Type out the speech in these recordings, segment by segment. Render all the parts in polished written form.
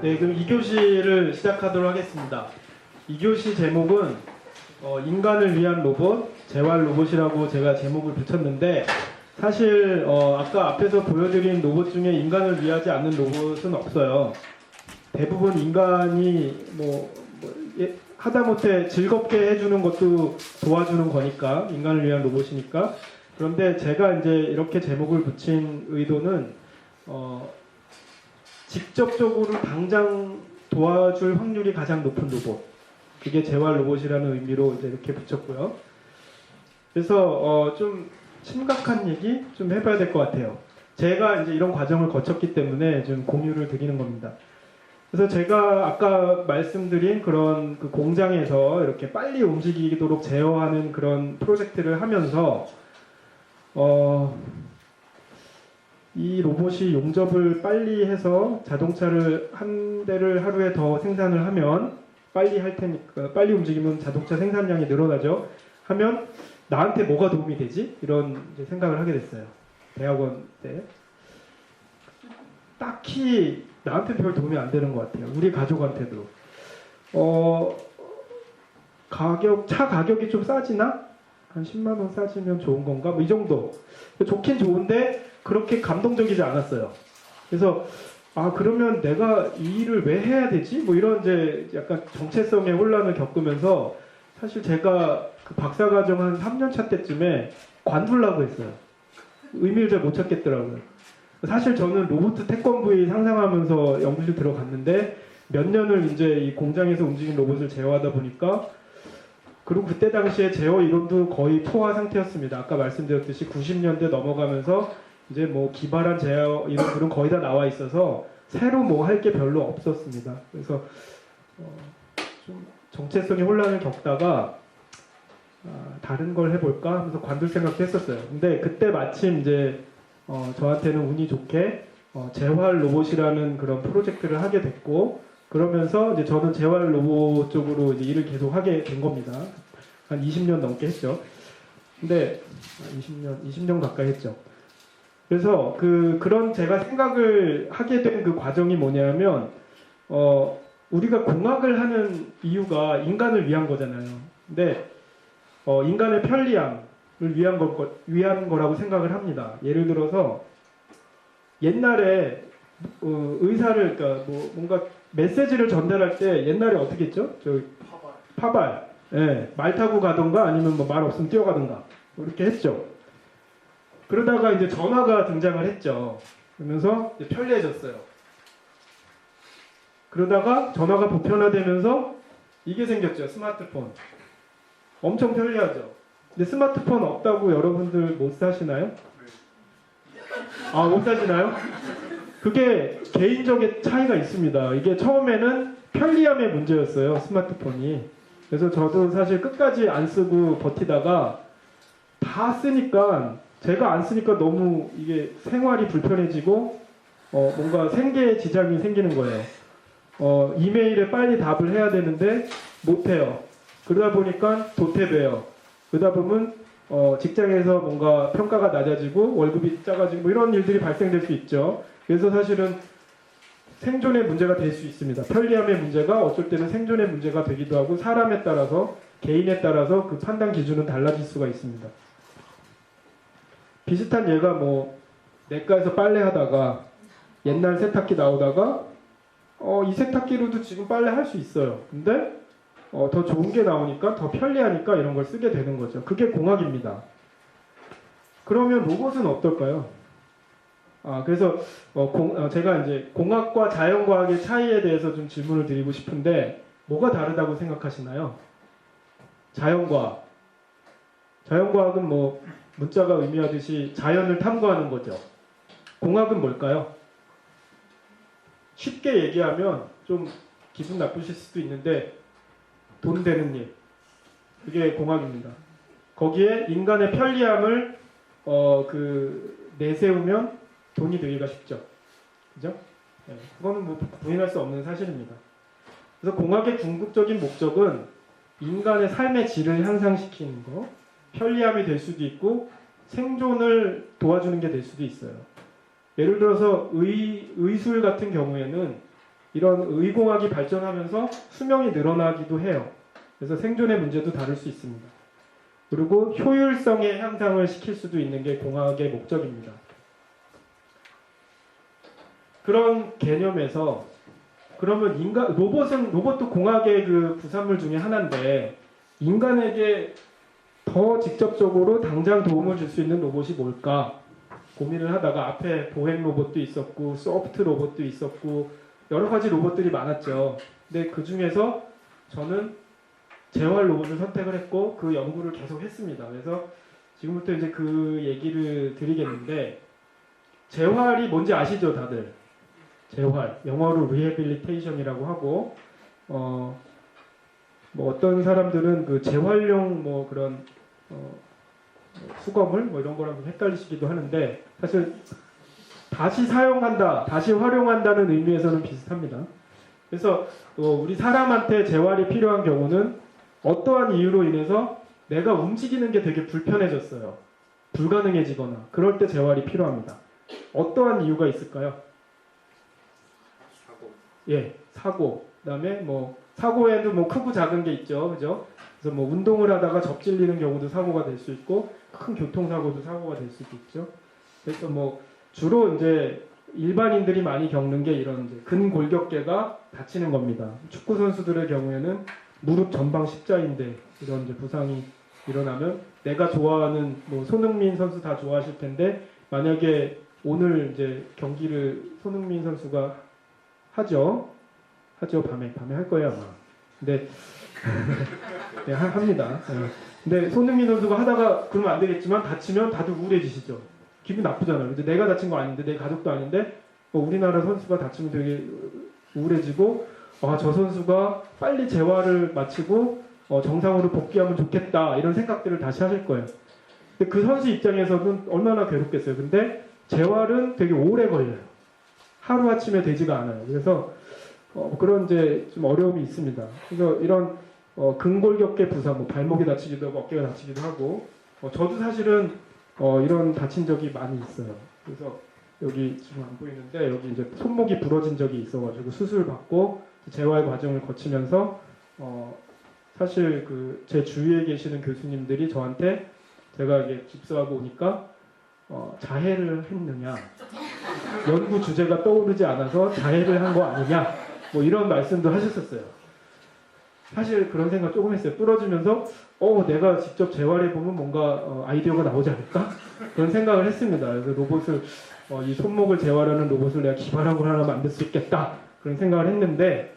네, 그럼 2교시를 시작하도록 하겠습니다. 2교시 제목은 인간을 위한 로봇, 재활 로봇이라고 제가 제목을 붙였는데 사실 아까 앞에서 보여드린 로봇 중에 인간을 위하지 않는 로봇은 없어요. 대부분 인간이 하다못해 즐겁게 해주는 것도 도와주는 거니까, 인간을 위한 로봇이니까. 그런데 제가 이제 이렇게 제목을 붙인 의도는 직접적으로 당장 도와줄 확률이 가장 높은 로봇, 그게 재활 로봇이라는 의미로 이제 이렇게 붙였고요. 그래서 좀 심각한 얘기 좀 해봐야 될 것 같아요. 제가 이제 이런 과정을 거쳤기 때문에 좀 공유를 드리는 겁니다. 그래서 제가 아까 말씀드린 그런 그 공장에서 이렇게 빨리 움직이도록 제어하는 그런 프로젝트를 하면서 이 로봇이 용접을 빨리 해서 자동차를 한 대를 하루에 더 생산을 하면 빨리 할 테니까, 빨리 움직이면 자동차 생산량이 늘어나죠. 하면 나한테 뭐가 도움이 되지? 이런 이제 생각을 하게 됐어요. 대학원 때. 딱히 나한테 별 도움이 안 되는 것 같아요. 우리 가족한테도. 차 가격이 좀 싸지나? 한 10만 원 싸지면 좋은 건가? 뭐 이 정도. 좋긴 좋은데 그렇게 감동적이지 않았어요. 그래서 그러면 내가 이 일을 왜 해야 되지? 뭐 이런 이제 약간 정체성의 혼란을 겪으면서 사실 제가 그 박사과정 한 3년 차 때쯤에 관두려고 했어요. 의미를 잘 못 찾겠더라고요. 사실 저는 로봇 태권브이 상상하면서 연구실 들어갔는데 몇 년을 이제 이 공장에서 움직이는 로봇을 제어하다 보니까, 그리고 그때 당시에 제어 이론도 거의 포화 상태였습니다. 아까 말씀드렸듯이 90년대 넘어가면서 이제 뭐 기발한 제어 이론들은 거의 다 나와 있어서 새로 뭐 할 게 별로 없었습니다. 그래서 좀 정체성의 혼란을 겪다가 다른 걸 해볼까 하면서 관둘 생각도 했었어요. 근데 그때 마침 이제 저한테는 운이 좋게 재활 로봇이라는 그런 프로젝트를 하게 됐고, 그러면서 이제 저는 재활 로봇 쪽으로 이제 일을 계속 하게 된 겁니다. 한 20년 넘게 했죠. 근데 20년 가까이 했죠. 그래서 그런 제가 생각을 하게 된 그 과정이 뭐냐면, 우리가 공학을 하는 이유가 인간을 위한 거잖아요. 근데 인간의 편리함을 위한 거라고 생각을 합니다. 예를 들어서 옛날에 의사를, 그러니까 뭔가 메시지를 전달할 때 옛날에 어떻게 했죠? 파발. 예, 말 타고 가던가 아니면 뭐 말 없으면 뛰어가던가 이렇게 했죠. 그러다가 이제 전화가 등장을 했죠. 그러면서 이제 편리해졌어요. 그러다가 전화가 보편화되면서 이게 생겼죠. 스마트폰. 엄청 편리하죠. 근데 스마트폰 없다고 여러분들 못 사시나요? 못 사시나요? 그게 개인적인 차이가 있습니다. 이게 처음에는 편리함의 문제였어요. 스마트폰이. 그래서 저도 사실 끝까지 안 쓰고 버티다가 다 쓰니까, 제가 안 쓰니까 너무 이게 생활이 불편해지고 뭔가 생계에 지장이 생기는 거예요. 이메일에 빨리 답을 해야 되는데 못해요. 그러다 보니까 도태돼요. 그러다 보면 직장에서 뭔가 평가가 낮아지고 월급이 작아지고 뭐 이런 일들이 발생될 수 있죠. 그래서 사실은 생존의 문제가 될 수 있습니다. 편리함의 문제가 어쩔 때는 생존의 문제가 되기도 하고, 사람에 따라서, 개인에 따라서 그 판단 기준은 달라질 수가 있습니다. 비슷한 예가 뭐 내과에서 빨래하다가 옛날 세탁기 나오다가 이 세탁기로도 지금 빨래 할 수 있어요. 근데 더 좋은 게 나오니까, 더 편리하니까 이런 걸 쓰게 되는 거죠. 그게 공학입니다. 그러면 로봇은 어떨까요? 그래서 제가 이제 공학과 자연과학의 차이에 대해서 좀 질문을 드리고 싶은데, 뭐가 다르다고 생각하시나요? 자연과학. 자연과학은 뭐 문자가 의미하듯이 자연을 탐구하는 거죠. 공학은 뭘까요? 쉽게 얘기하면 좀 기분 나쁘실 수도 있는데, 돈 되는 일. 그게 공학입니다. 거기에 인간의 편리함을 내세우면 돈이 되기가 쉽죠. 그죠? 네, 그거는 뭐 부인할 수 없는 사실입니다. 그래서 공학의 궁극적인 목적은 인간의 삶의 질을 향상시키는 거, 편리함이 될 수도 있고 생존을 도와주는 게 될 수도 있어요. 예를 들어서 의술 같은 경우에는 이런 의공학이 발전하면서 수명이 늘어나기도 해요. 그래서 생존의 문제도 다룰 수 있습니다. 그리고 효율성의 향상을 시킬 수도 있는 게 공학의 목적입니다. 그런 개념에서 그러면 로봇도 공학의 그 부산물 중에 하나인데 인간에게 더 직접적으로 당장 도움을 줄 수 있는 로봇이 뭘까 고민을 하다가 앞에 보행 로봇도 있었고 소프트 로봇도 있었고 여러 가지 로봇들이 많았죠. 근데 그 중에서 저는 재활 로봇을 선택을 했고 그 연구를 계속 했습니다. 그래서 지금부터 이제 그 얘기를 드리겠는데 재활이 뭔지 아시죠, 다들? 재활, 영어로 리해빌리테이션이라고 하고 뭐 어떤 사람들은 그 재활용 뭐 그런 수거물 뭐 이런 거랑 헷갈리시기도 하는데 사실 다시 사용한다, 다시 활용한다는 의미에서는 비슷합니다. 그래서 우리 사람한테 재활이 필요한 경우는 어떠한 이유로 인해서 내가 움직이는 게 되게 불편해졌어요. 불가능해지거나 그럴 때 재활이 필요합니다. 어떠한 이유가 있을까요? 사고. 그다음에 뭐 사고에도 뭐 크고 작은 게 있죠, 그죠? 그래서 뭐 운동을 하다가 접질리는 경우도 사고가 될 수 있고 큰 교통사고도 사고가 될 수도 있죠. 그래서 뭐 주로 이제 일반인들이 많이 겪는 게 이런 이제 근골격계가 다치는 겁니다. 축구 선수들의 경우에는 무릎 전방 십자인대 이런 이제 부상이 일어나면 내가 좋아하는 뭐 손흥민 선수 다 좋아하실 텐데 만약에 오늘 이제 경기를 손흥민 선수가 하죠 밤에 할 거예요 아마. 근데 네, 합니다. 네. 근데 손흥민 선수가 하다가 그러면 안 되겠지만 다치면 다들 우울해지시죠. 기분 나쁘잖아요. 이제 내가 다친 거 아닌데 내 가족도 아닌데 우리나라 선수가 다치면 되게 우울해지고 저 선수가 빨리 재활을 마치고 정상으로 복귀하면 좋겠다 이런 생각들을 다시 하실 거예요. 근데 그 선수 입장에서는 얼마나 괴롭겠어요. 근데 재활은 되게 오래 걸려요. 하루아침에 되지가 않아요. 그래서 그런 이제 좀 어려움이 있습니다. 그래서 이런 근골격계 부상, 뭐 발목이 다치기도 하고 어깨가 다치기도 하고 저도 사실은 이런 다친 적이 많이 있어요. 그래서 여기 지금 안 보이는데 여기 이제 손목이 부러진 적이 있어가지고 수술 받고 재활 과정을 거치면서 사실 그 제 주위에 계시는 교수님들이 저한테 제가 이게 깁스하고 오니까 자해를 했느냐, 연구 주제가 떠오르지 않아서 자해를 한 거 아니냐, 뭐 이런 말씀도 하셨었어요. 사실 그런 생각 조금 했어요. 부러지면서 내가 직접 재활해보면 뭔가 아이디어가 나오지 않을까? 그런 생각을 했습니다. 그래서 로봇을 이 손목을 재활하는 로봇을 내가 기발한 걸 하나 만들 수 있겠다 그런 생각을 했는데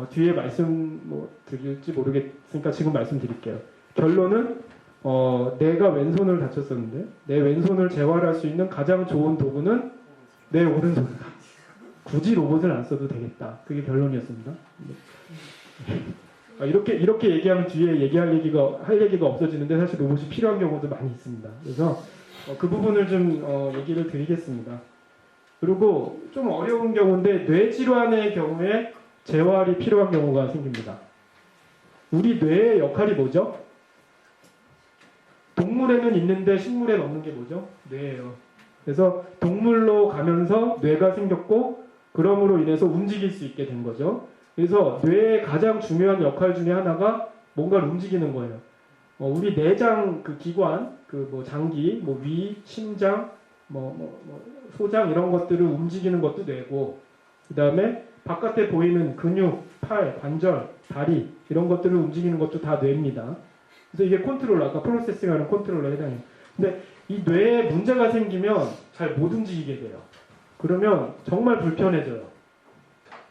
뒤에 말씀 뭐 드릴지 모르겠으니까 지금 말씀드릴게요. 결론은 내가 왼손을 다쳤었는데 내 왼손을 재활할 수 있는 가장 좋은 도구는 내 오른손이다. 굳이 로봇을 안 써도 되겠다. 그게 결론이었습니다. 이렇게 얘기하면 뒤에 할 얘기가 없어지는데 사실 로봇이 필요한 경우도 많이 있습니다. 그래서 그 부분을 좀 얘기를 드리겠습니다. 그리고 좀 어려운 경우인데 뇌질환의 경우에 재활이 필요한 경우가 생깁니다. 우리 뇌의 역할이 뭐죠? 동물에는 있는데 식물에는 없는 게 뭐죠? 뇌예요. 그래서 동물로 가면서 뇌가 생겼고 그럼으로 인해서 움직일 수 있게 된 거죠. 그래서 뇌의 가장 중요한 역할 중에 하나가 뭔가를 움직이는 거예요. 우리 내장 그 기관, 뭐 장기, 뭐 위, 심장, 소장 이런 것들을 움직이는 것도 뇌고, 그 다음에 바깥에 보이는 근육, 팔, 관절, 다리 이런 것들을 움직이는 것도 다 뇌입니다. 그래서 이게 컨트롤러, 아까 프로세싱하는 컨트롤러에 해당해요. 근데 이 뇌에 문제가 생기면 잘 못 움직이게 돼요. 그러면 정말 불편해져요.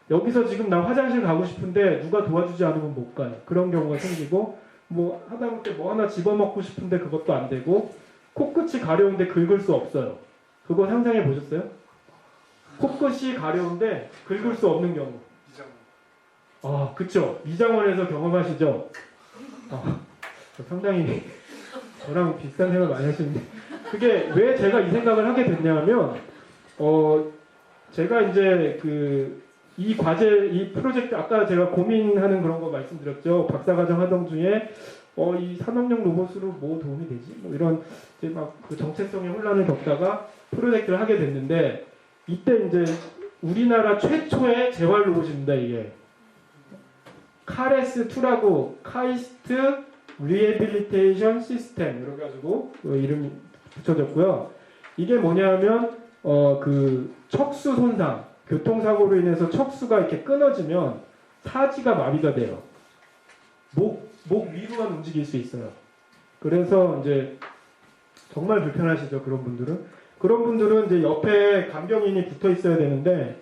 여기서 지금 나 화장실 가고 싶은데 누가 도와주지 않으면 못 가요. 그런 경우가 생기고 뭐 하다못해 뭐 하나 집어먹고 싶은데 그것도 안 되고 코끝이 가려운데 긁을 수 없어요. 그거 상상해 보셨어요? 코끝이 가려운데 긁을 수 없는 경우. 그쵸. 미장원에서 경험하시죠? 상당히 저랑 비슷한 생각 많이 하시는데 그게 왜 제가 이 생각을 하게 됐냐면 제가 이제 이 과제, 이 프로젝트 아까 제가 고민하는 그런 거 말씀드렸죠. 박사과정 하던 중에 이 산업용 로봇으로 뭐 도움이 되지? 뭐 이런 이제 막 그 정체성의 혼란을 겪다가 프로젝트를 하게 됐는데 이때 이제 우리나라 최초의 재활 로봇입니다. 이게 카레스2라고 카이스트 리해빌리테이션 시스템 이렇게 가지고 이름이 붙여졌고요. 이게 뭐냐면 그 척수 손상, 교통사고로 인해서 척수가 이렇게 끊어지면 사지가 마비가 돼요. 목 위로만 움직일 수 있어요. 그래서 이제 정말 불편하시죠, 그런 분들은. 그런 분들은 이제 옆에 간병인이 붙어 있어야 되는데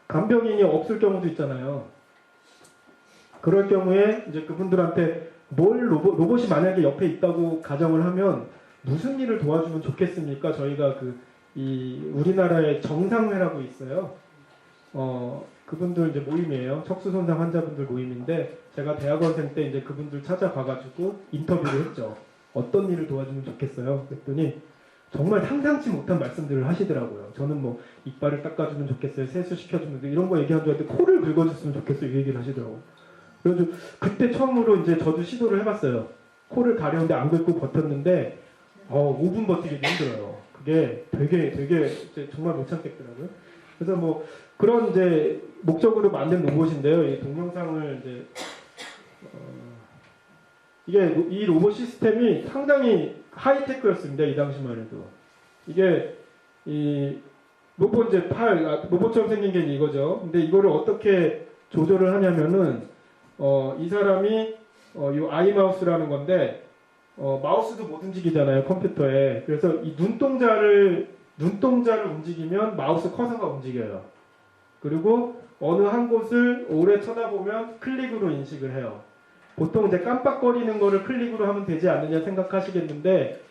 간병인이 없을 경우도 있잖아요. 그럴 경우에 이제 그분들한테 로봇이 만약에 옆에 있다고 가정을 하면 무슨 일을 도와주면 좋겠습니까? 저희가 이 우리나라에 정상회라고 있어요. 그분들 이제 모임이에요. 척수 손상 환자분들 모임인데 제가 대학원생 때 이제 그분들 찾아가가지고 인터뷰를 했죠. 어떤 일을 도와주면 좋겠어요? 그랬더니 정말 상상치 못한 말씀들을 하시더라고요. 저는 뭐 이빨을 닦아주면 좋겠어요. 세수시켜주면 이런 거 얘기한 줄 알았는데 코를 긁어줬으면 좋겠어요. 이 얘기를 하시더라고요. 그래서 그때 처음으로 이제 저도 시도를 해봤어요. 코를 가려운데 안 긁고 버텼는데 5분 버티기 힘들어요. 그게 되게 이제 정말 못 참겠더라고요. 그래서 뭐 그런 이제 목적으로 만든 로봇인데요. 이 동영상을 이제 이게 이 로봇 시스템이 상당히 하이테크였습니다. 이 당시만 해도. 이게 이 로봇 이제 로봇처럼 생긴 게 이거죠. 근데 이거를 어떻게 조절을 하냐면은 이 사람이 이 아이마우스라는 건데 마우스도 못 움직이잖아요, 컴퓨터에. 그래서 이 눈동자를 움직이면 마우스 커서가 움직여요. 그리고 어느 한 곳을 오래 쳐다보면 클릭으로 인식을 해요. 보통 이제 깜빡거리는 거를 클릭으로 하면 되지 않느냐 생각하시겠는데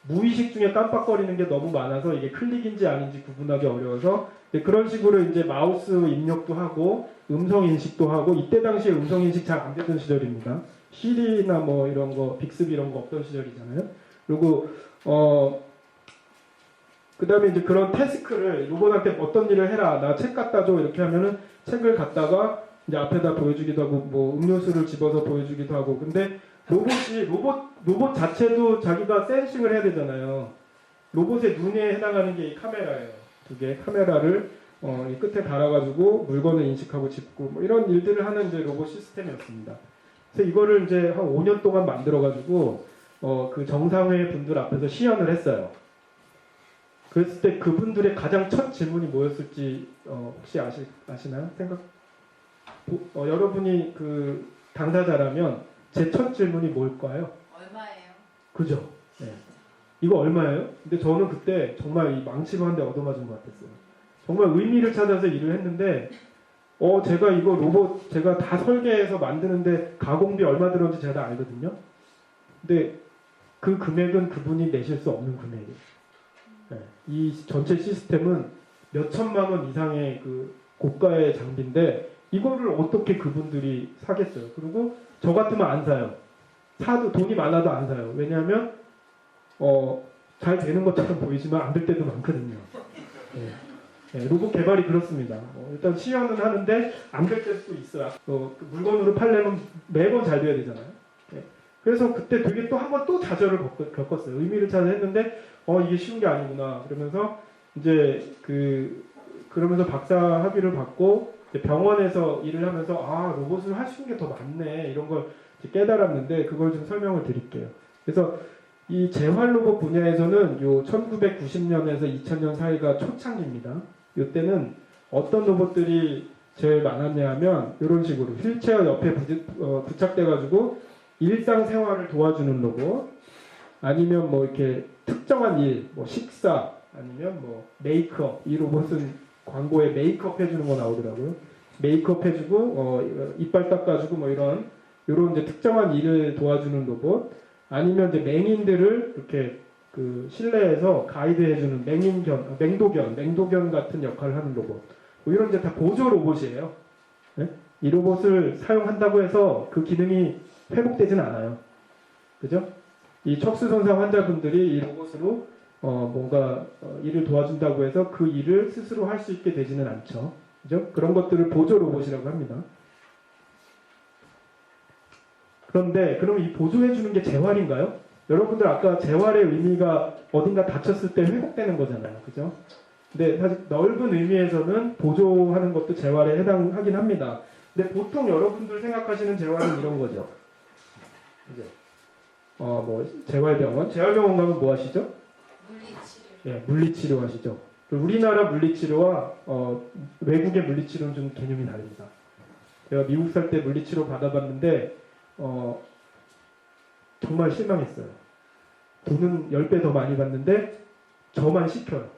무의식 중에 깜빡거리는 게 너무 많아서 이게 클릭인지 아닌지 구분하기 어려워서 그런 식으로 이제 마우스 입력도 하고 음성 인식도 하고 이때 당시에 음성 인식 잘 안 되던 시절입니다. 시리나 뭐 이런 거 빅스비 이런 거 없던 시절이잖아요. 그리고 그다음에 이제 그런 태스크를 로봇한테 어떤 일을 해라, 나 책 갖다 줘 이렇게 하면은 책을 갖다가 이제 앞에다 보여주기도 하고 뭐 음료수를 집어서 보여주기도 하고. 근데 로봇 자체도 자기가 센싱을 해야 되잖아요. 로봇의 눈에 해당하는 게 이 카메라예요. 두 개 카메라를 이 끝에 달아가지고 물건을 인식하고 짚고 뭐 이런 일들을 하는 이제 로봇 시스템이었습니다. 그래서 이거를 이제 한 5년 동안 만들어가지고 그 정상회 분들 앞에서 시연을 했어요. 그랬을 때 그분들의 가장 첫 질문이 뭐였을지 혹시 아시나요? 여러분이 그 당사자라면 제 첫 질문이 뭘까요? 얼마예요? 그죠? 네. 이거 얼마예요? 근데 저는 그때 정말 이 망치로 한 대 얻어맞은 것 같았어요. 정말 의미를 찾아서 일을 했는데 제가 이거 로봇 제가 다 설계해서 만드는데 가공비 얼마 들었는지 제가 다 알거든요. 근데 그 금액은 그분이 내실 수 없는 금액이에요. 네. 이 전체 시스템은 몇 천만 원 이상의 그 고가의 장비인데 이거를 어떻게 그분들이 사겠어요? 그리고 저 같으면 안 사요. 사도 돈이 많아도 안 사요. 왜냐하면 잘 되는 것처럼 보이지만 안 될 때도 많거든요. 네. 네, 로봇 개발이 그렇습니다. 일단 시연은 하는데 안 될 때도 있어요. 그 물건으로 팔려면 매번 잘 돼야 되잖아요. 네. 그래서 그때 되게 또 한 번 또 좌절을 겪었어요. 의미를 찾아 했는데 이게 쉬운 게 아니구나. 그러면서 이제 그러면서 박사 학위를 받고 병원에서 일을 하면서 로봇을 할 수 있는 게 더 많네 이런 걸 깨달았는데 그걸 좀 설명을 드릴게요. 그래서 이 재활 로봇 분야에서는 요 1990년에서 2000년 사이가 초창기입니다. 이때는 어떤 로봇들이 제일 많았냐 하면 이런 식으로 휠체어 옆에 부착돼 가지고 일상생활을 도와주는 로봇, 아니면 뭐 이렇게 특정한 일, 뭐 식사, 아니면 뭐 메이크업. 이 로봇은 광고에 메이크업 해주는 거 나오더라고요. 메이크업 해주고 이빨 닦아주고 뭐 이런 이제 특정한 일을 도와주는 로봇, 아니면 이제 맹인들을 이렇게 그 실내에서 가이드해주는 맹도견 같은 역할을 하는 로봇. 뭐 이런 이제 다 보조 로봇이에요. 네? 이 로봇을 사용한다고 해서 그 기능이 회복되진 않아요. 그죠? 이 척수 손상 환자분들이 이 로봇으로 뭔가 일을 도와준다고 해서 그 일을 스스로 할 수 있게 되지는 않죠. 그죠? 그런 것들을 보조 로봇이라고 합니다. 그런데 그럼 이 보조해주는 게 재활인가요? 여러분들 아까 재활의 의미가 어딘가 다쳤을 때 회복되는 거잖아요. 그죠? 근데 사실 넓은 의미에서는 보조하는 것도 재활에 해당하긴 합니다. 근데 보통 여러분들 생각하시는 재활은 이런 거죠. 이제 뭐 재활병원 가면 뭐 하시죠? 물리치료. 예, 물리치료 하시죠. 우리나라 물리치료와 외국의 물리치료는 좀 개념이 다릅니다. 제가 미국 살 때 물리치료 받아봤는데 정말 실망했어요. 돈은 10배 더 많이 받는데 저만 시켜요.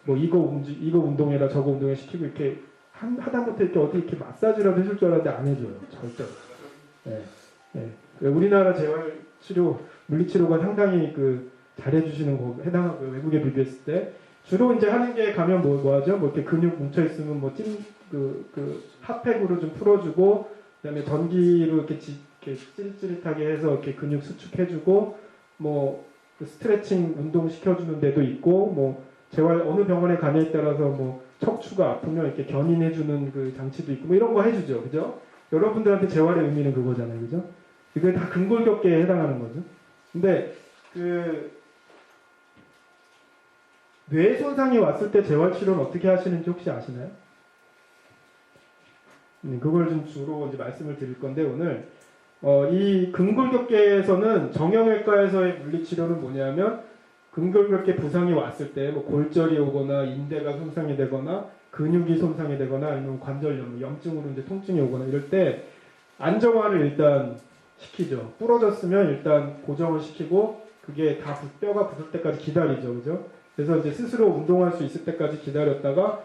뭐 이거 운동해라 저거 운동해 시키고 이렇게 하다못해 이렇게 어디 이렇게 마사지라도 해줄 줄 알았는데 안 해줘요. 절대. 예, 예. 우리나라 재활치료 물리치료가 상당히 잘해주시는 거 해당하고 외국에 비교했을 때 주로 이제 하는 게 가면 뭐 하죠? 뭐 이렇게 근육 뭉쳐 있으면 뭐 핫팩으로 좀 풀어주고 그다음에 전기로 이렇게 찌릿찌릿하게 해서 이렇게 근육 수축해주고 뭐 스트레칭 운동 시켜주는 데도 있고 뭐 재활 어느 병원에 가냐에 따라서 뭐 척추가 아프면 이렇게 견인해주는 그 장치도 있고 뭐 이런 거 해주죠, 그죠? 여러분들한테 재활의 의미는 그거잖아요, 그죠? 이게 다 근골격계에 해당하는 거죠. 근데 뇌 손상이 왔을 때 재활 치료는 어떻게 하시는지 혹시 아시나요? 그걸 좀 주로 이제 말씀을 드릴 건데 오늘 이 근골격계에서는 정형외과에서의 물리치료는 뭐냐면 근골격계 부상이 왔을 때 뭐 골절이 오거나 인대가 손상이 되거나 근육이 손상이 되거나 아니면 관절염, 염증으로 이제 통증이 오거나 이럴 때 안정화를 일단 시키죠. 부러졌으면 일단 고정을 시키고 그게 다 뼈가 붙을 때까지 기다리죠, 그죠? 그래서 이제 스스로 운동할 수 있을 때까지 기다렸다가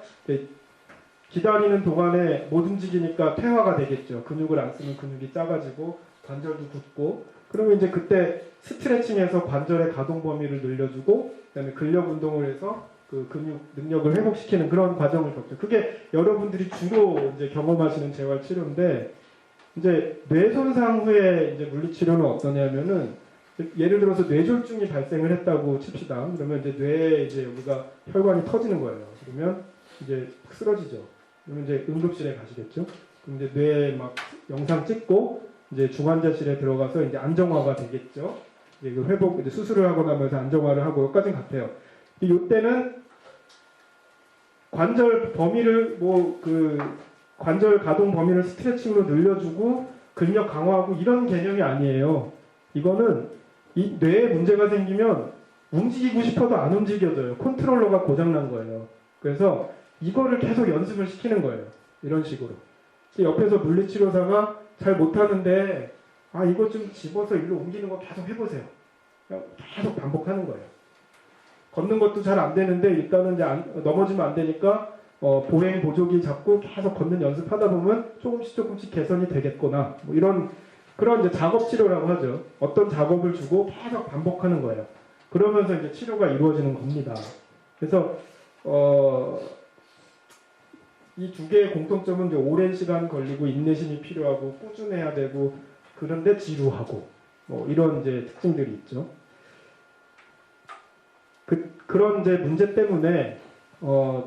기다리는 동안에 못 움직이니까 퇴화가 되겠죠. 근육을 안 쓰면 근육이 작아지고 관절도 굳고 그러면 이제 그때 스트레칭해서 관절의 가동 범위를 늘려주고 그다음에 근력 운동을 해서 그 근육 능력을 회복시키는 그런 과정을 겪죠. 그게 여러분들이 주로 이제 경험하시는 재활 치료인데 이제 뇌 손상 후에 이제 물리치료는 어떠냐면은 예를 들어서 뇌졸중이 발생을 했다고 칩시다. 그러면 이제 뇌에 이제 여기가 혈관이 터지는 거예요. 그러면 이제 쓰러지죠. 그러면 이제 응급실에 가시겠죠. 그럼 이제 뇌 막 영상 찍고 이제 중환자실에 들어가서 이제 안정화가 되겠죠. 이제 그 회복 이제 수술을 하고 나면서 안정화를 하고 여기까지는 같아요. 이때는 관절 범위를 관절 가동 범위를 스트레칭으로 늘려주고 근력 강화하고 이런 개념이 아니에요. 이거는 이 뇌에 문제가 생기면 움직이고 싶어도 안 움직여져요. 컨트롤러가 고장난 거예요. 그래서 이거를 계속 연습을 시키는 거예요. 이런 식으로. 옆에서 물리치료사가 잘 못하는데 이거 좀 집어서 일로 옮기는 거 계속 해보세요. 계속 반복하는 거예요. 걷는 것도 잘 안 되는데 일단은 이제 넘어지면 안 되니까 보행 보조기 잡고 계속 걷는 연습하다 보면 조금씩 개선이 되겠구나. 뭐 이런 그런 이제 작업 치료라고 하죠. 어떤 작업을 주고 계속 반복하는 거예요. 그러면서 이제 치료가 이루어지는 겁니다. 그래서 이 두 개의 공통점은 이제 오랜 시간 걸리고 인내심이 필요하고 꾸준해야 되고 그런데 지루하고 뭐 이런 이제 특징들이 있죠. 그런 이제 문제 때문에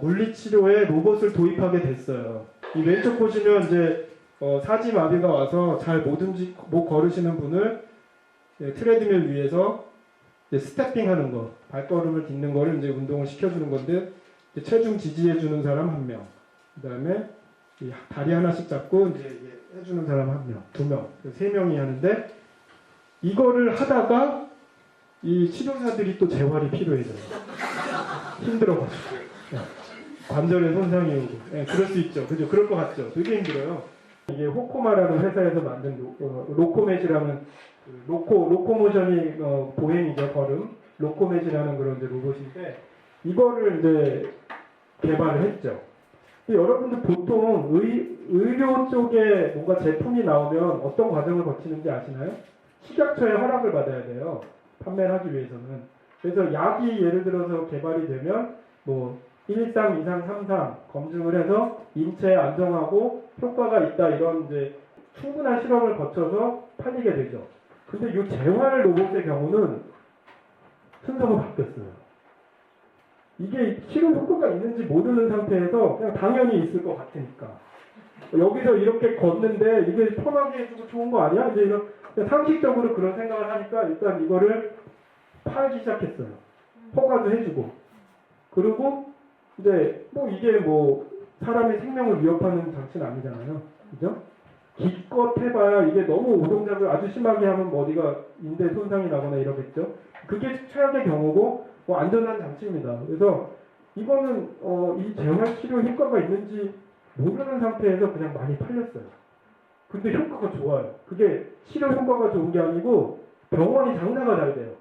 물리치료에 로봇을 도입하게 됐어요. 이 왼쪽 보시면 이제 사지마비가 와서 잘 못 걸으시는 분을 트레드밀 위에서 스태핑하는 거, 발걸음을 딛는 거를 이제 운동을 시켜주는 건데 체중 지지해주는 사람 1명, 그다음에 다리 하나씩 잡고 이제 해주는 사람 1명, 2명, 3명이 하는데 이거를 하다가 이 치료사들이 또 재활이 필요해져요. 힘들어가지고 관절에 손상이 오고 그럴 수 있죠. 그죠? 그럴 것 같죠. 되게 힘들어요. 이게 호코마라는 회사에서 만든 로코매지라는 로코모션이 보행이죠. 걸음 로코매지라는 그런 이제 로봇인데 이거를 이제 개발을 했죠. 여러분들 보통 의료 쪽에 뭔가 제품이 나오면 어떤 과정을 거치는지 아시나요? 식약처의 허락을 받아야 돼요. 판매를 하기 위해서는. 그래서 약이 예를 들어서 개발이 되면 뭐 1상, 2상, 3상 검증을 해서 인체에 안정하고 효과가 있다 이런 이제 충분한 실험을 거쳐서 팔리게 되죠. 근데 이 재활 로봇의 경우는 순서가 바뀌었어요. 이게 치료 효과가 있는지 모르는 상태에서 그냥 당연히 있을 것 같으니까 여기서 이렇게 걷는데 이게 편하게 해주고 좋은 거 아니야? 이제 이런 상식적으로 그런 생각을 하니까 일단 이거를 팔기 시작했어요. 허가도 해주고 그리고 이제 뭐 이게 뭐 사람의 생명을 위협하는 장치는 아니잖아요. 그죠? 기껏 해봐야 이게 너무 오동작을 아주 심하게 하면 뭐 어디가 인대 손상이 나거나 이러겠죠. 그게 최악의 경우고 뭐 안전한 장치입니다. 그래서 이거는 이 재활치료 효과가 있는지 모르는 상태에서 그냥 많이 팔렸어요. 근데 효과가 좋아요. 그게 치료 효과가 좋은 게 아니고 병원이 장사가 잘 돼요.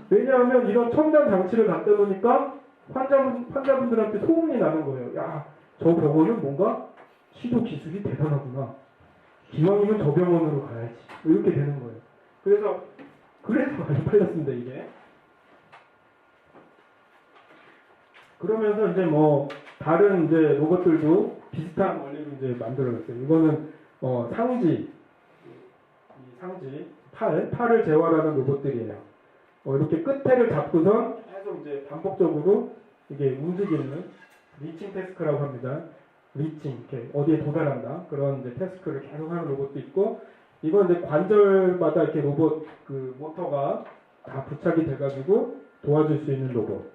왜냐하면 이런 첨단 장치를 갖다 놓으니까 환자분들한테 소문이 나는 거예요. 야, 저 병원은 뭔가 치료 기술이 대단하구나. 기왕이면 저 병원으로 가야지. 뭐 이렇게 되는 거예요. 그래서 많이 팔렸습니다, 이게. 그러면서 이제 뭐 다른 이제 로봇들도 비슷한 원리로 이제 만들어졌어요. 이거는 상지, 팔을 재활하는 로봇들이에요. 이렇게 끝에를 잡고선 계속 이제 반복적으로 이게 움직이는 리칭 태스크라고 합니다. 리칭, 이렇게 어디에 도달한다. 그런 이제 태스크를 계속 하는 로봇도 있고, 이건 이제 관절마다 이렇게 로봇 그 모터가 다 부착이 돼가지고 도와줄 수 있는 로봇.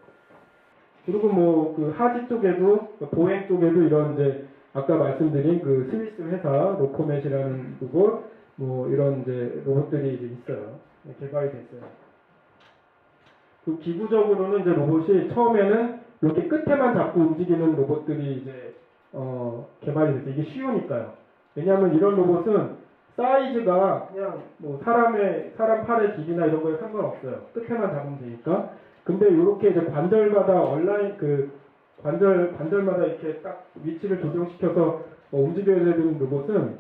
그리고 뭐 그 하지 쪽에도 보행 쪽에도 이런 이제 아까 말씀드린 그 스위스 회사 로코맷이라는 로봇 뭐 이런 이제 로봇들이 이제 있어요. 개발이 됐어요. 그 기구적으로는 이제 로봇이 처음에는 이렇게 끝에만 잡고 움직이는 로봇들이 이제 개발이 됐어요. 이게 쉬우니까요. 왜냐하면 이런 로봇은 사이즈가 그냥 뭐 사람 팔의 길이나 이런 거에 상관없어요. 끝에만 잡으면 되니까. 근데 이렇게 이제 관절마다 관절마다 이렇게 딱 위치를 조정시켜서 움직여야 되는 로봇은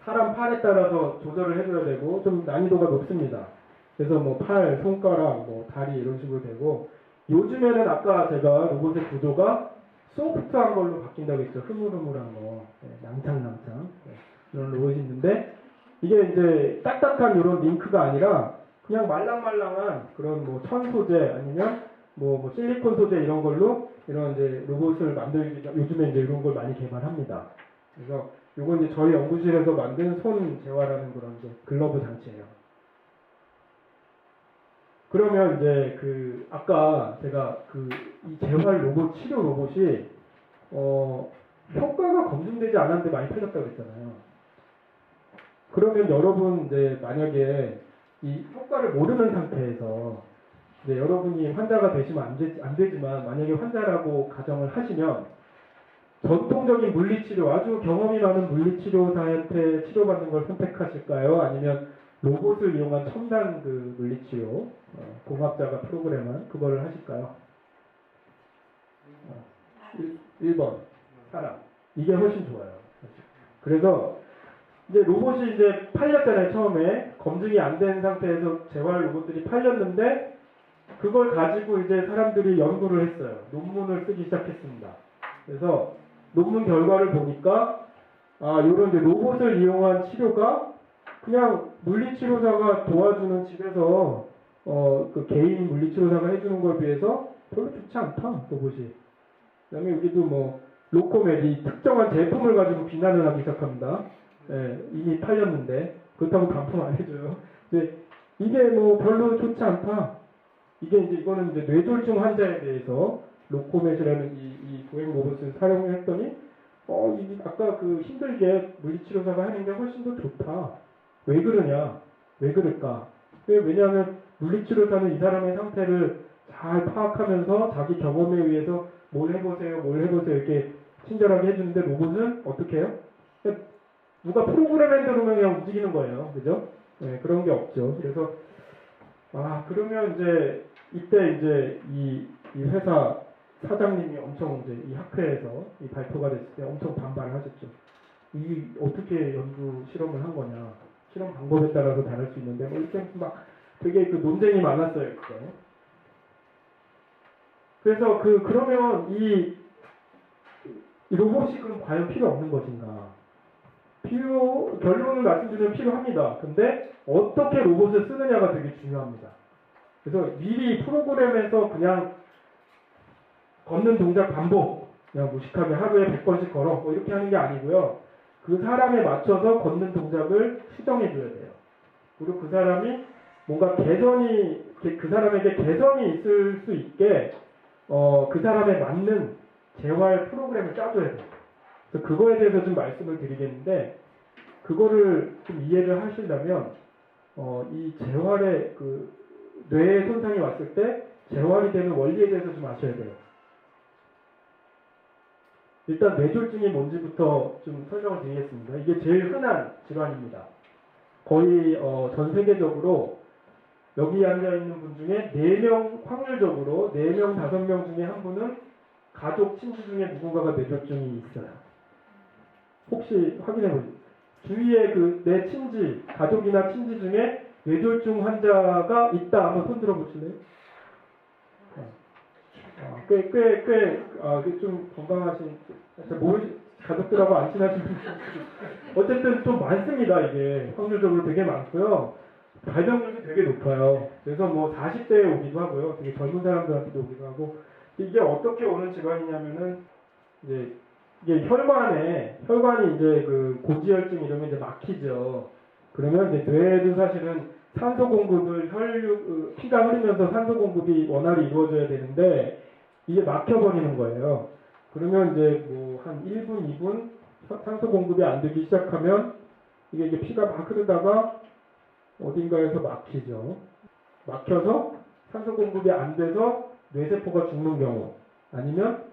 사람 팔에 따라서 조절을 해줘야 되고 좀 난이도가 높습니다. 그래서 뭐 팔, 손가락, 뭐 다리 이런 식으로 되고 요즘에는 아까 제가 로봇의 구조가 소프트한 걸로 바뀐다고 했죠. 흐물흐물한 거, 낭창낭창 이런 로봇이 있는데 이게 이제 딱딱한 이런 링크가 아니라 그냥 말랑말랑한 그런 뭐 천 소재 아니면 뭐 실리콘 소재 이런 걸로 이런 이제 로봇을 만들기 요즘에 이제 이런 걸 많이 개발합니다. 그래서 이건 이제 저희 연구실에서 만든 손 재활하는 그런 이제 글러브 장치예요. 그러면 이제 그 아까 제가 그 이 재활 로봇 치료 로봇이 효과가 검증되지 않았는데 많이 팔렸다고 했잖아요. 그러면 여러분 이제 만약에 이 효과를 모르는 상태에서 이제 여러분이 환자가 되시면 안 되지만 만약에 환자라고 가정을 하시면 전통적인 물리치료 아주 경험이 많은 물리치료사한테 치료받는 걸 선택하실까요? 아니면 로봇을 이용한 첨단 그 물리치료 공학자가 프로그램한 그거를 하실까요? 1번 사람 이게 훨씬 좋아요. 그래서 이제 로봇이 이제 팔렸잖아요. 처음에 검증이 안 된 상태에서 재활 로봇들이 팔렸는데 그걸 가지고 이제 사람들이 연구를 했어요. 논문을 쓰기 시작했습니다. 그래서 논문 결과를 보니까 이런 이제 로봇을 이용한 치료가 그냥 물리치료사가 도와주는 집에서 그 개인 물리치료사가 해주는 거에 비해서 별로 좋지 않다 로봇이. 그다음에 여기도 뭐 로코메디 특정한 제품을 가지고 비난을 하기 시작합니다. 이미 팔렸는데 그렇다고 반품 안 해줘요. 근데 이게 뭐 별로 좋지 않다. 이거는 이제 뇌졸중 환자에 대해서 로코맷이라는 이 보행 로봇을 사용했더니 이게 아까 그 힘들게 물리치료사가 하는 게 훨씬 더 좋다. 왜 그러냐? 왜 그럴까? 왜냐하면 물리치료사는 이 사람의 상태를 잘 파악하면서 자기 경험에 의해서 뭘 해보세요 이렇게 친절하게 해주는데 로봇은 어떻게 해요? 누가 프로그램에 들어오면 그냥 움직이는 거예요. 그죠? 네, 그런 게 없죠. 그래서 그러면 이제 이때 이제 이 회사 사장님이 엄청 이제 이 학회에서 이 발표가 됐을 때 엄청 반발을 하셨죠. 이 어떻게 연구 실험을 한 거냐? 실험 방법에 따라서 다를 수 있는데 뭐 이렇게 막 되게 그 논쟁이 많았어요 그때. 그래서 그러면 이 로봇이 그럼 과연 필요 없는 것인가? 결론을 말씀드리면 필요합니다. 근데 어떻게 로봇을 쓰느냐가 되게 중요합니다. 그래서 미리 프로그램에서 그냥 걷는 동작 반복, 그냥 무식하게 하루에 100번씩 걸어, 뭐 이렇게 하는 게 아니고요. 그 사람에 맞춰서 걷는 동작을 수정해 줘야 돼요. 그리고 그 사람이 뭔가 그 사람에게 개선이 있을 수 있게 그 사람에 맞는 재활 프로그램을 짜줘야 돼요. 그래서 그거에 대해서 좀 말씀을 드리겠는데, 그거를 좀 이해를 하시려면 이 재활의 그 뇌에 손상이 왔을 때 재활이 되는 원리에 대해서 좀 아셔야 돼요. 일단 뇌졸중이 뭔지부터 좀 설명을 드리겠습니다. 이게 제일 흔한 질환입니다. 거의 전 세계적으로 여기 앉아있는 분 중에 4명, 확률적으로 4명, 5명 중에 한 분은 가족, 친지 중에 누군가가 뇌졸중이 있어요. 혹시 확인해 보세요. 주위에 내 친지, 가족이나 친지 중에 뇌졸중 환자가 있다. 한번 손 들어 보실래요? 좀 건강하신, 가족들하고 안 친하신 분. 어쨌든 좀 많습니다, 이게. 확률적으로 되게 많고요. 발병률이 되게 높아요. 그래서 뭐 40대에 오기도 하고요. 되게 젊은 사람들한테도 오기도 하고. 이게 어떻게 오는 질환이냐면은, 이게 혈관이 이제 그 고지혈증 이러면 이제 막히죠. 그러면 이제 뇌에도 사실은 산소 공급을 피가 흐르면서 산소 공급이 원활히 이루어져야 되는데, 이게 막혀버리는 거예요. 그러면 이제 뭐 한 1분, 2분 산소 공급이 안 되기 시작하면 이게 피가 막 흐르다가 어딘가에서 막히죠. 막혀서 산소 공급이 안 돼서 뇌세포가 죽는 경우, 아니면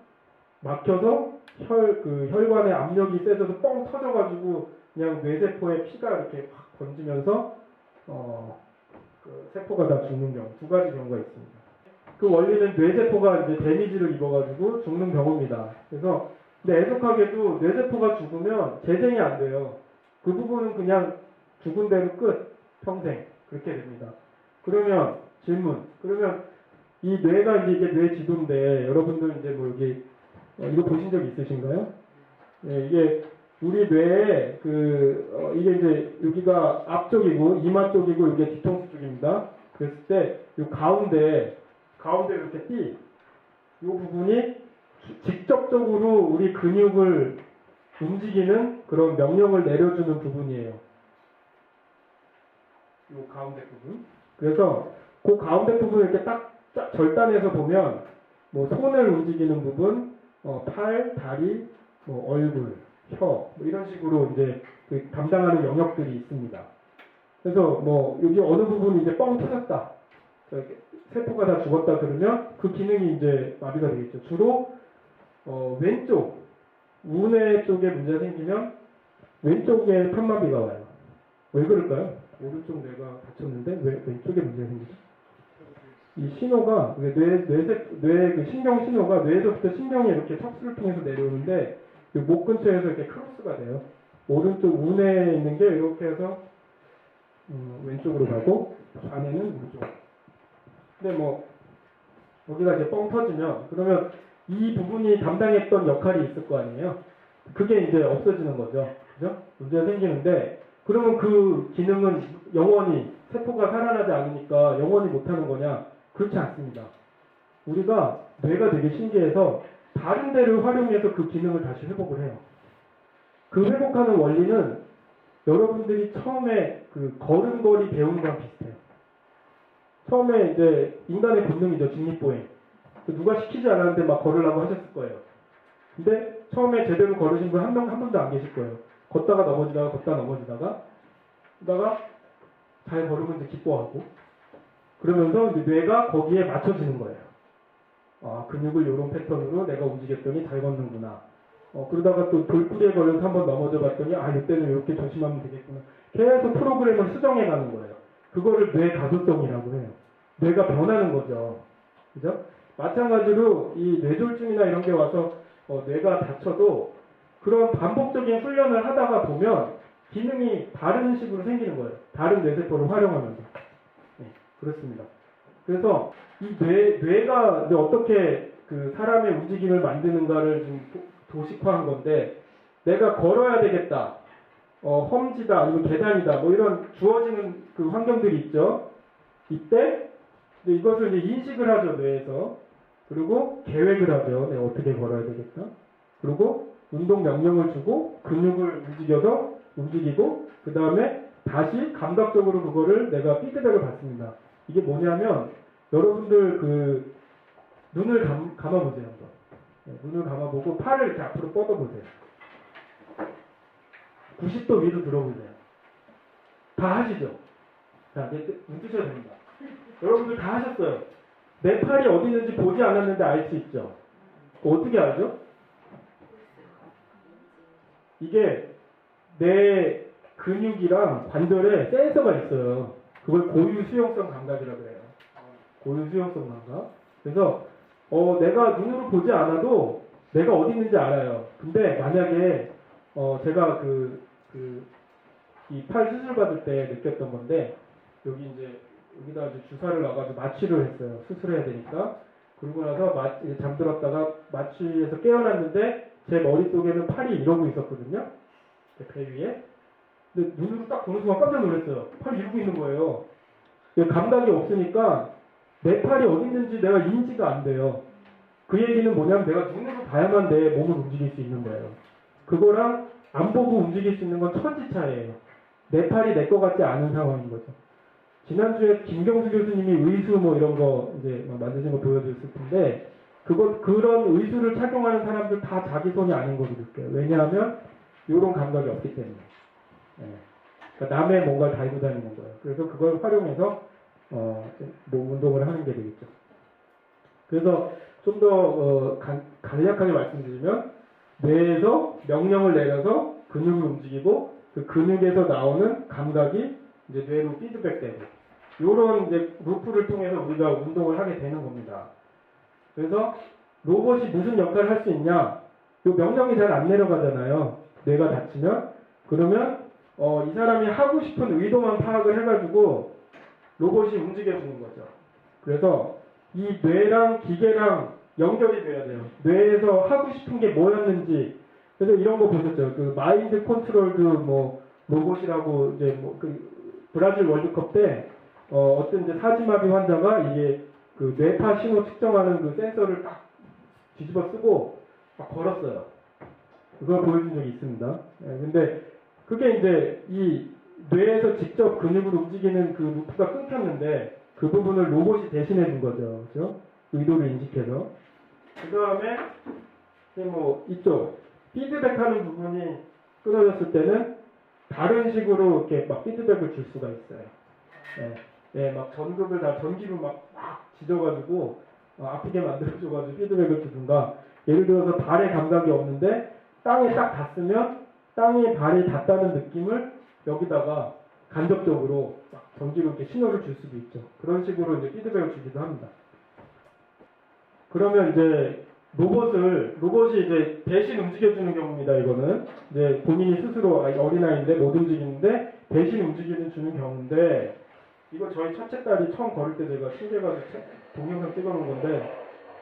막혀서 혈관에 압력이 세져서 뻥 터져가지고 그냥 뇌세포에 피가 이렇게 확 번지면서 그 세포가 다 죽는 경우, 두 가지 경우가 있습니다. 그 원리는 뇌세포가 이제 데미지를 입어가지고 죽는 경우입니다. 그래서 근데 애석하게도 뇌세포가 죽으면 재생이 안 돼요. 그 부분은 그냥 죽은 대로 끝, 평생 그렇게 됩니다. 그러면 질문. 그러면 이 뇌가 이제 이게 뇌 지도인데 여러분들 이제 뭐 여기 이거 보신 적 있으신가요? 네, 이게 우리 뇌에 이게 이제 여기가 앞쪽이고 이마 쪽이고 이게 뒤통수 쪽입니다. 그랬을 때 이 가운데 이렇게 이 부분이 직접적으로 우리 근육을 움직이는 그런 명령을 내려주는 부분이에요. 이 가운데 부분. 그래서 그 가운데 부분을 이렇게 딱 절단해서 보면 뭐 손을 움직이는 부분, 팔, 다리, 뭐 얼굴, 혀, 뭐 이런 식으로 이제 담당하는 영역들이 있습니다. 그래서 뭐 여기 어느 부분이 이제 뻥 터졌다, 세포가 다 죽었다 그러면 그 기능이 이제 마비가 되겠죠. 주로 왼쪽 우뇌 쪽에 문제가 생기면 왼쪽에 편마비가 와요. 왜 그럴까요? 오른쪽 뇌가 다쳤는데 왜 왼쪽에 문제가 생기죠? 이 신호가 뇌 그 신경 신호가 뇌에서부터 신경이 이렇게 척수를 통해서 내려오는데 목 근처에서 이렇게 크로스가 돼요. 오른쪽 우뇌에 있는 게 이렇게 해서 왼쪽으로 가고 좌뇌는 오른쪽. 근데 뭐 여기가 이제 뻥 터지면 그러면 이 부분이 담당했던 역할이 있을 거 아니에요. 그게 이제 없어지는 거죠. 그죠? 문제가 생기는데 그러면 그 기능은 영원히 세포가 살아나지 않으니까 영원히 못하는 거냐? 그렇지 않습니다. 우리가 뇌가 되게 신기해서 다른 데를 활용해서 그 기능을 다시 회복을 해요. 그 회복하는 원리는 여러분들이 처음에 그 걸음걸이 배우는 거랑 비슷해요. 처음에 이제 인간의 본능이죠. 직립보행. 누가 시키지 않았는데 막 걸으려고 하셨을 거예요. 근데 처음에 제대로 걸으신 분 한 분도 안 계실 거예요. 걷다가 넘어지다가 그러다가 잘 걸으면 이제 기뻐하고 그러면서 이제 뇌가 거기에 맞춰지는 거예요. 근육을 이런 패턴으로 내가 움직였더니 잘 걷는구나. 그러다가 또 돌부리에 걸려서 한번 넘어져 봤더니 이때는 이렇게 조심하면 되겠구나. 계속 프로그램을 수정해 가는 거예요. 그거를 뇌 가소성이라고 해요. 뇌가 변하는 거죠. 그죠? 마찬가지로 이 뇌졸중이나 이런 게 와서 뇌가 다쳐도 그런 반복적인 훈련을 하다가 보면 기능이 다른 식으로 생기는 거예요. 다른 뇌세포를 활용하면서. 네, 그렇습니다. 그래서 이 뇌가 어떻게 그 사람의 움직임을 만드는가를 좀 도식화한 건데, 내가 걸어야 되겠다, 험지다, 아니면 계단이다, 뭐 이런 주어지는 그 환경들이 있죠. 이때 이것을 이제 인식을 하죠, 뇌에서. 그리고 계획을 하죠. 내가 어떻게 걸어야 되겠다. 그리고 운동 명령을 주고 근육을 움직이고 그 다음에 다시 감각적으로 그거를 내가 피드백을 받습니다. 이게 뭐냐면 여러분들 눈을 감아보세요. 한번. 네, 눈을 감아보고 팔을 이렇게 앞으로 뻗어보세요. 90도 위로 들어보세요. 다 하시죠? 자, 이제 눈 뜨셔도 됩니다. 여러분들 다 하셨어요. 내 팔이 어디 있는지 보지 않았는데 알 수 있죠? 어떻게 알죠? 이게 내 근육이랑 관절에 센서가 있어요. 그걸 고유 수용성 감각이라고 해요. 고유 수용성 감각. 그래서 내가 눈으로 보지 않아도 내가 어디 있는지 알아요. 근데 만약에 제가 이 팔 수술 받을 때 느꼈던 건데 여기 이제 여기다 이제 주사를 놔가지고 마취를 했어요. 수술해야 되니까. 그러고 나서 잠들었다가 마취에서 깨어났는데 제 머릿속에는 팔이 이러고 있었거든요. 배 위에. 근데 눈으로 딱 보는 순간 깜짝 놀랐어요. 팔이 이러고 있는 거예요. 감각이 없으니까 내 팔이 어디 있는지 내가 인지가 안 돼요. 그 얘기는 뭐냐면 내가 눈으로 봐야만 내 몸을 움직일 수 있는 거예요. 그거랑 안 보고 움직일 수 있는 건 천지차이예요. 내 팔이 내 것 같지 않은 상황인 거죠. 지난주에 김경수 교수님이 의수 뭐 이런 거 이제 만드신 거 보여드렸을 텐데 그런 의수를 착용하는 사람들 다 자기 손이 아닌 걸로 느껴요. 왜냐하면 이런 감각이 없기 때문에. 네. 그러니까 남의 뭔가를 달고 다니는 거예요. 그래서 그걸 활용해서 몸 운동을 하는 게 되겠죠. 그래서 좀 더 간략하게 말씀드리면 뇌에서 명령을 내려서 근육을 움직이고 그 근육에서 나오는 감각이 이제 뇌로 피드백되고 이런 이제 루프를 통해서 우리가 운동을 하게 되는 겁니다. 그래서 로봇이 무슨 역할을 할 수 있냐? 이 명령이 잘 안 내려가잖아요. 뇌가 다치면 그러면 이 사람이 하고 싶은 의도만 파악을 해가지고 로봇이 움직여주는 거죠. 그래서 이 뇌랑 기계랑 연결이 돼야 돼요. 뇌에서 하고 싶은 게 뭐였는지. 그래서 이런 거 보셨죠? 그 마인드 컨트롤 뭐 로봇이라고 이제 브라질 월드컵 때 어떤 이제 사지마비 환자가 이게 그 뇌파 신호 측정하는 그 센서를 딱 뒤집어 쓰고 막 걸었어요. 그걸 보여준 적이 있습니다. 근데 그게 이제 이 뇌에서 직접 근육을 움직이는 그 루프가 끊겼는데 그 부분을 로봇이 대신해 준 거죠. 그죠? 의도를 인식해서. 그 다음에 뭐 이쪽 피드백하는 부분이 끊어졌을 때는 다른 식으로 이렇게 막 피드백을 줄 수가 있어요. 막 전기를 막 지져가지고 아프게 만들어줘가지고 피드백을 주든가. 예를 들어서 발에 감각이 없는데 땅에 딱 닿으면 땅에 발이 닿다는 느낌을 여기다가 간접적으로 막 전기로 이렇게 신호를 줄 수도 있죠. 그런 식으로 이제 피드백을 주기도 합니다. 그러면 이제 로봇이 이제 대신 움직여주는 경우입니다. 이거는 이제 본인이 스스로 어린아이인데 못 움직이는데 대신 움직여주는 경우인데 이거 저희 첫째 딸이 처음 걸을 때 제가 신기해가지고 동영상 찍어놓은 건데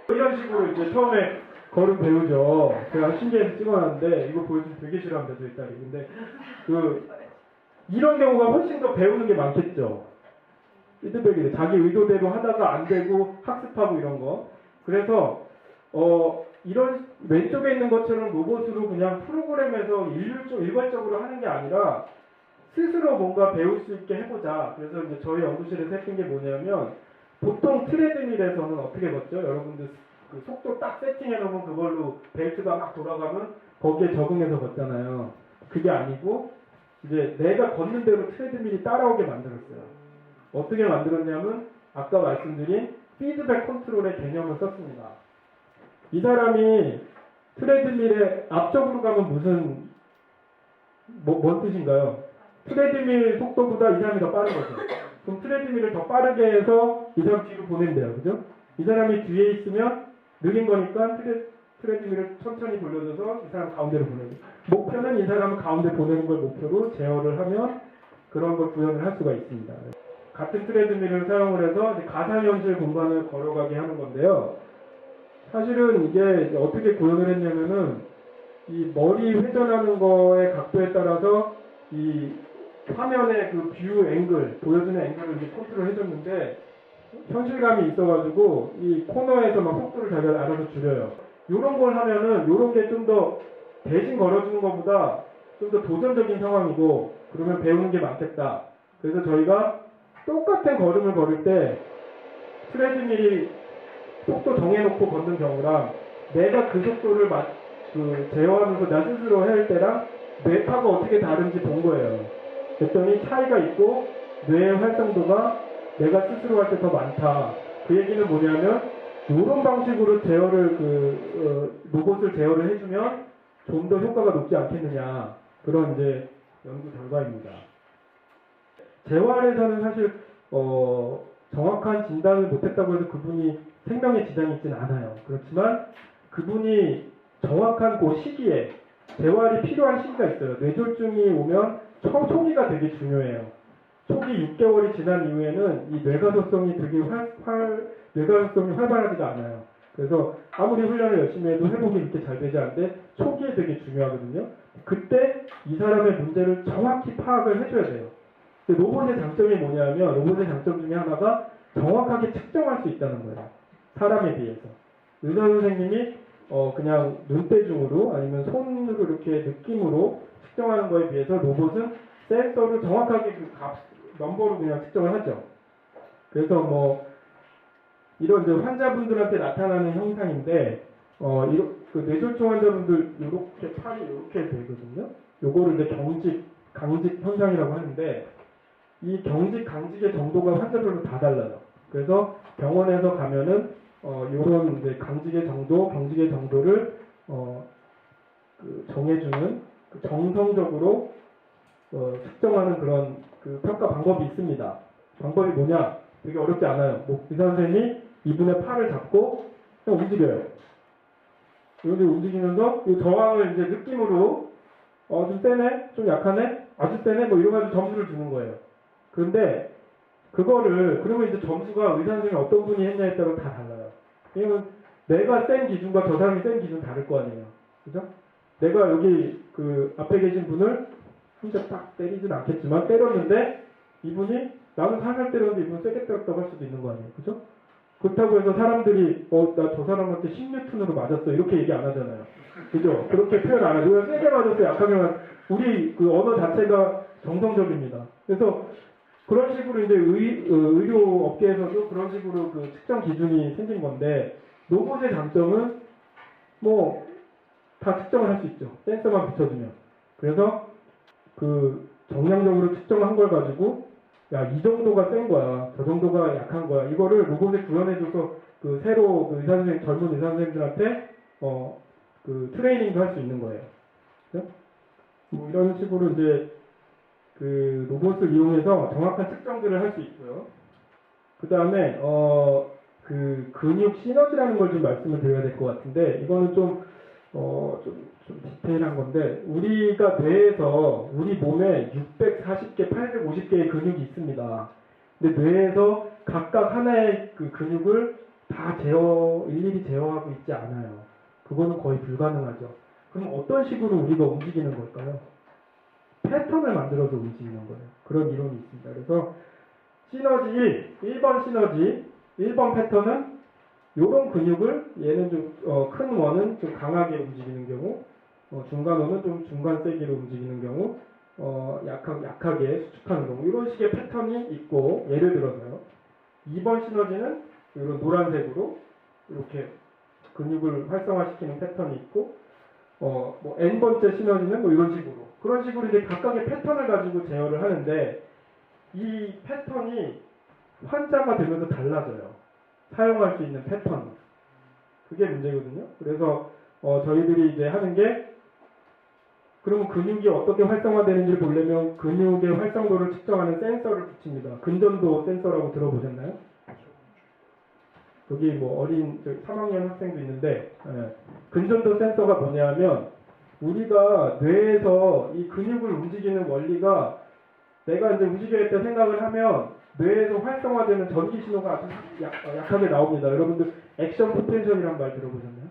이런 식으로 이제 처음에 걸음 배우죠. 제가 신기해서 찍어놨는데 이거 보여주면 되게 싫어합니다. 저희 딸이. 근데 이런 경우가 훨씬 더 배우는 게 많겠죠. 피드백이 자기 의도대로 하다가 안 되고 학습하고 이런 거. 그래서 이런 왼쪽에 있는 것처럼 로봇으로 그냥 프로그램에서 일괄적으로 하는 게 아니라 스스로 뭔가 배울 수 있게 해보자. 그래서 이제 저희 연구실에서 했던 게 뭐냐면 보통 트레드밀에서는 어떻게 걷죠? 여러분들 그 속도 딱 세팅해 놓으면 그걸로 벨트가 막 돌아가면 거기에 적응해서 걷잖아요. 그게 아니고 이제 내가 걷는 대로 트레드밀이 따라오게 만들었어요. 어떻게 만들었냐면 아까 말씀드린 피드백 컨트롤의 개념을 썼습니다. 이 사람이 트레드밀에 앞쪽으로 가면 뭔 뜻인가요? 트레드밀 속도보다 이 사람이 더 빠른 거죠. 그럼 트레드밀을 더 빠르게 해서 이 사람 뒤로 보낸대요. 그죠? 이 사람이 뒤에 있으면 느린 거니까 트레드밀을 천천히 돌려줘서 이 사람 가운데로 보내고 목표는 이 사람을 가운데 보내는 걸 목표로 제어를 하면 그런 걸 구현을 할 수가 있습니다. 같은 트레드밀을 사용을 해서 가상현실 공간을 걸어가게 하는 건데요. 사실은 이게 어떻게 구현을 했냐면은 이 머리 회전하는 거의 각도에 따라서 이 화면의 그 뷰 앵글, 보여주는 앵글을 이제 컨트롤 해줬는데 현실감이 있어가지고 이 코너에서 막 속도를 자기가 알아서 줄여요. 요런 걸 하면은 요런 게 좀 더 대신 걸어주는 것보다 좀 더 도전적인 상황이고 그러면 배우는 게 많겠다. 그래서 저희가 똑같은 걸음을 걸을 때 트레드밀이 속도 정해놓고 걷는 경우랑 내가 그 속도를 제어하면서 나 스스로 할 때랑 뇌파가 어떻게 다른지 본 거예요. 그랬더니 차이가 있고 뇌의 활성도가 내가 스스로 할 때 더 많다. 그 얘기는 뭐냐면 이런 방식으로 로봇을 제어를 해주면 좀 더 효과가 높지 않겠느냐, 그런 이제 연구 결과입니다. 재활에서는 사실 정확한 진단을 못했다고 해서 그분이 생명에 지장이 있지는 않아요. 그렇지만 그분이 정확한 그 시기에 재활이 필요한 시기가 있어요. 뇌졸중이 오면 초기가 되게 중요해요. 초기 6개월이 지난 이후에는 이 뇌가소성이 되게 뇌가소성이 활발하지가 않아요. 그래서 아무리 훈련을 열심히 해도 회복이 이렇게 잘 되지 않는데 초기에 되게 중요하거든요. 그때 이 사람의 문제를 정확히 파악을 해줘야 돼요. 로봇의 장점이 뭐냐면, 로봇의 장점 중에 하나가 정확하게 측정할 수 있다는 거예요. 사람에 비해서. 의사 선생님이 그냥 눈대중으로 아니면 손으로 이렇게 느낌으로 측정하는 거에 비해서 로봇은 센서를 정확하게 넘버로 그냥 측정을 하죠. 그래서 이런 이제 환자분들한테 나타나는 현상인데, 뇌졸중 환자분들 이렇게 팔이 이렇게 되거든요. 요거를 이제 강직 현상이라고 하는데, 이 경직, 강직의 정도가 환자별로 다 달라요. 그래서 병원에서 가면은 요런 이제 강직의 정도, 경직의 정도를 정해주는 정성적으로 측정하는 그런 평가 방법이 있습니다. 방법이 뭐냐? 되게 어렵지 않아요. 의사 선생님이 이분의 팔을 잡고 그냥 움직여요. 이렇게 움직이면서 이 저항을 이제 느낌으로 좀 세네, 좀 약하네, 아주 세네, 이런 가지고 점수를 주는 거예요. 그런데 그러면 이제 점수가 의사 선생님이 어떤 분이 했냐에 따라 다 달라요. 왜냐면 내가 센 기준과 저 사람이 센 기준 다를 거 아니에요. 그죠? 내가 여기 앞에 계신 분을 진짜 딱 때리진 않겠지만 때렸는데 이분이 나는 살살 때렸는데 이분은 세게 때렸다고 할 수도 있는 거 아니에요. 그죠? 그렇다고 해서 사람들이 나 저 사람한테 10뉴턴으로 맞았어 이렇게 얘기 안 하잖아요. 그죠? 그렇게 표현 안 하죠. 세게 맞았어 약하면 우리 언어 자체가 정성적입니다. 그래서 그런 식으로 이제 의료 업계에서도 그런 식으로 측정 기준이 생긴 건데, 로봇의 장점은 다 측정을 할 수 있죠. 센서만 붙여주면. 그래서 정량적으로 측정한 걸 가지고 이 정도가 센 거야, 저 정도가 약한 거야, 이거를 로봇에 구현해줘서 새로 젊은 의사 선생님들한테 트레이닝도 할 수 있는 거예요. 그죠? 이런 식으로 이제 로봇을 이용해서 정확한 측정들을 할 수 있고요. 그 다음에 근육 시너지라는 걸 좀 말씀을 드려야 될 것 같은데, 이거는 좀 디테일한 건데, 우리가 뇌에서 우리 몸에 640개, 850개의 근육이 있습니다. 근데 뇌에서 각각 하나의 근육을 다 일일이 제어하고 있지 않아요. 그거는 거의 불가능하죠. 그럼 어떤 식으로 우리가 움직이는 걸까요? 패턴을 만들어서 움직이는 거예요. 그런 이론이 있습니다. 그래서 시너지 1번 시너지, 1번 패턴은 요런 근육을 얘는 좀 큰 원은 좀 강하게 움직이는 경우, 중간 원은 좀 중간 세기로 움직이는 경우, 약하게 수축하는 경우, 이런 식의 패턴이 있고, 예를 들어서요. 2번 시너지는 이런 노란색으로 이렇게 근육을 활성화시키는 패턴이 있고, n번째 시너지는 이런 식으로. 그런 식으로 이제 각각의 패턴을 가지고 제어를 하는데, 이 패턴이 환자가 되면서 달라져요. 사용할 수 있는 패턴. 그게 문제거든요. 그래서 저희들이 이제 하는 게, 그러면 근육이 어떻게 활성화되는지를 보려면 근육의 활성도를 측정하는 센서를 붙입니다. 근전도 센서라고 들어보셨나요? 여기 어린 3학년 학생도 있는데, 근전도 센서가 뭐냐면, 우리가 뇌에서 이 근육을 움직이는 원리가, 내가 이제 움직여야겠다 생각을 하면 뇌에서 활성화되는 전기 신호가 아주 약하게 나옵니다. 여러분들 액션 포텐셜이란 말 들어보셨나요?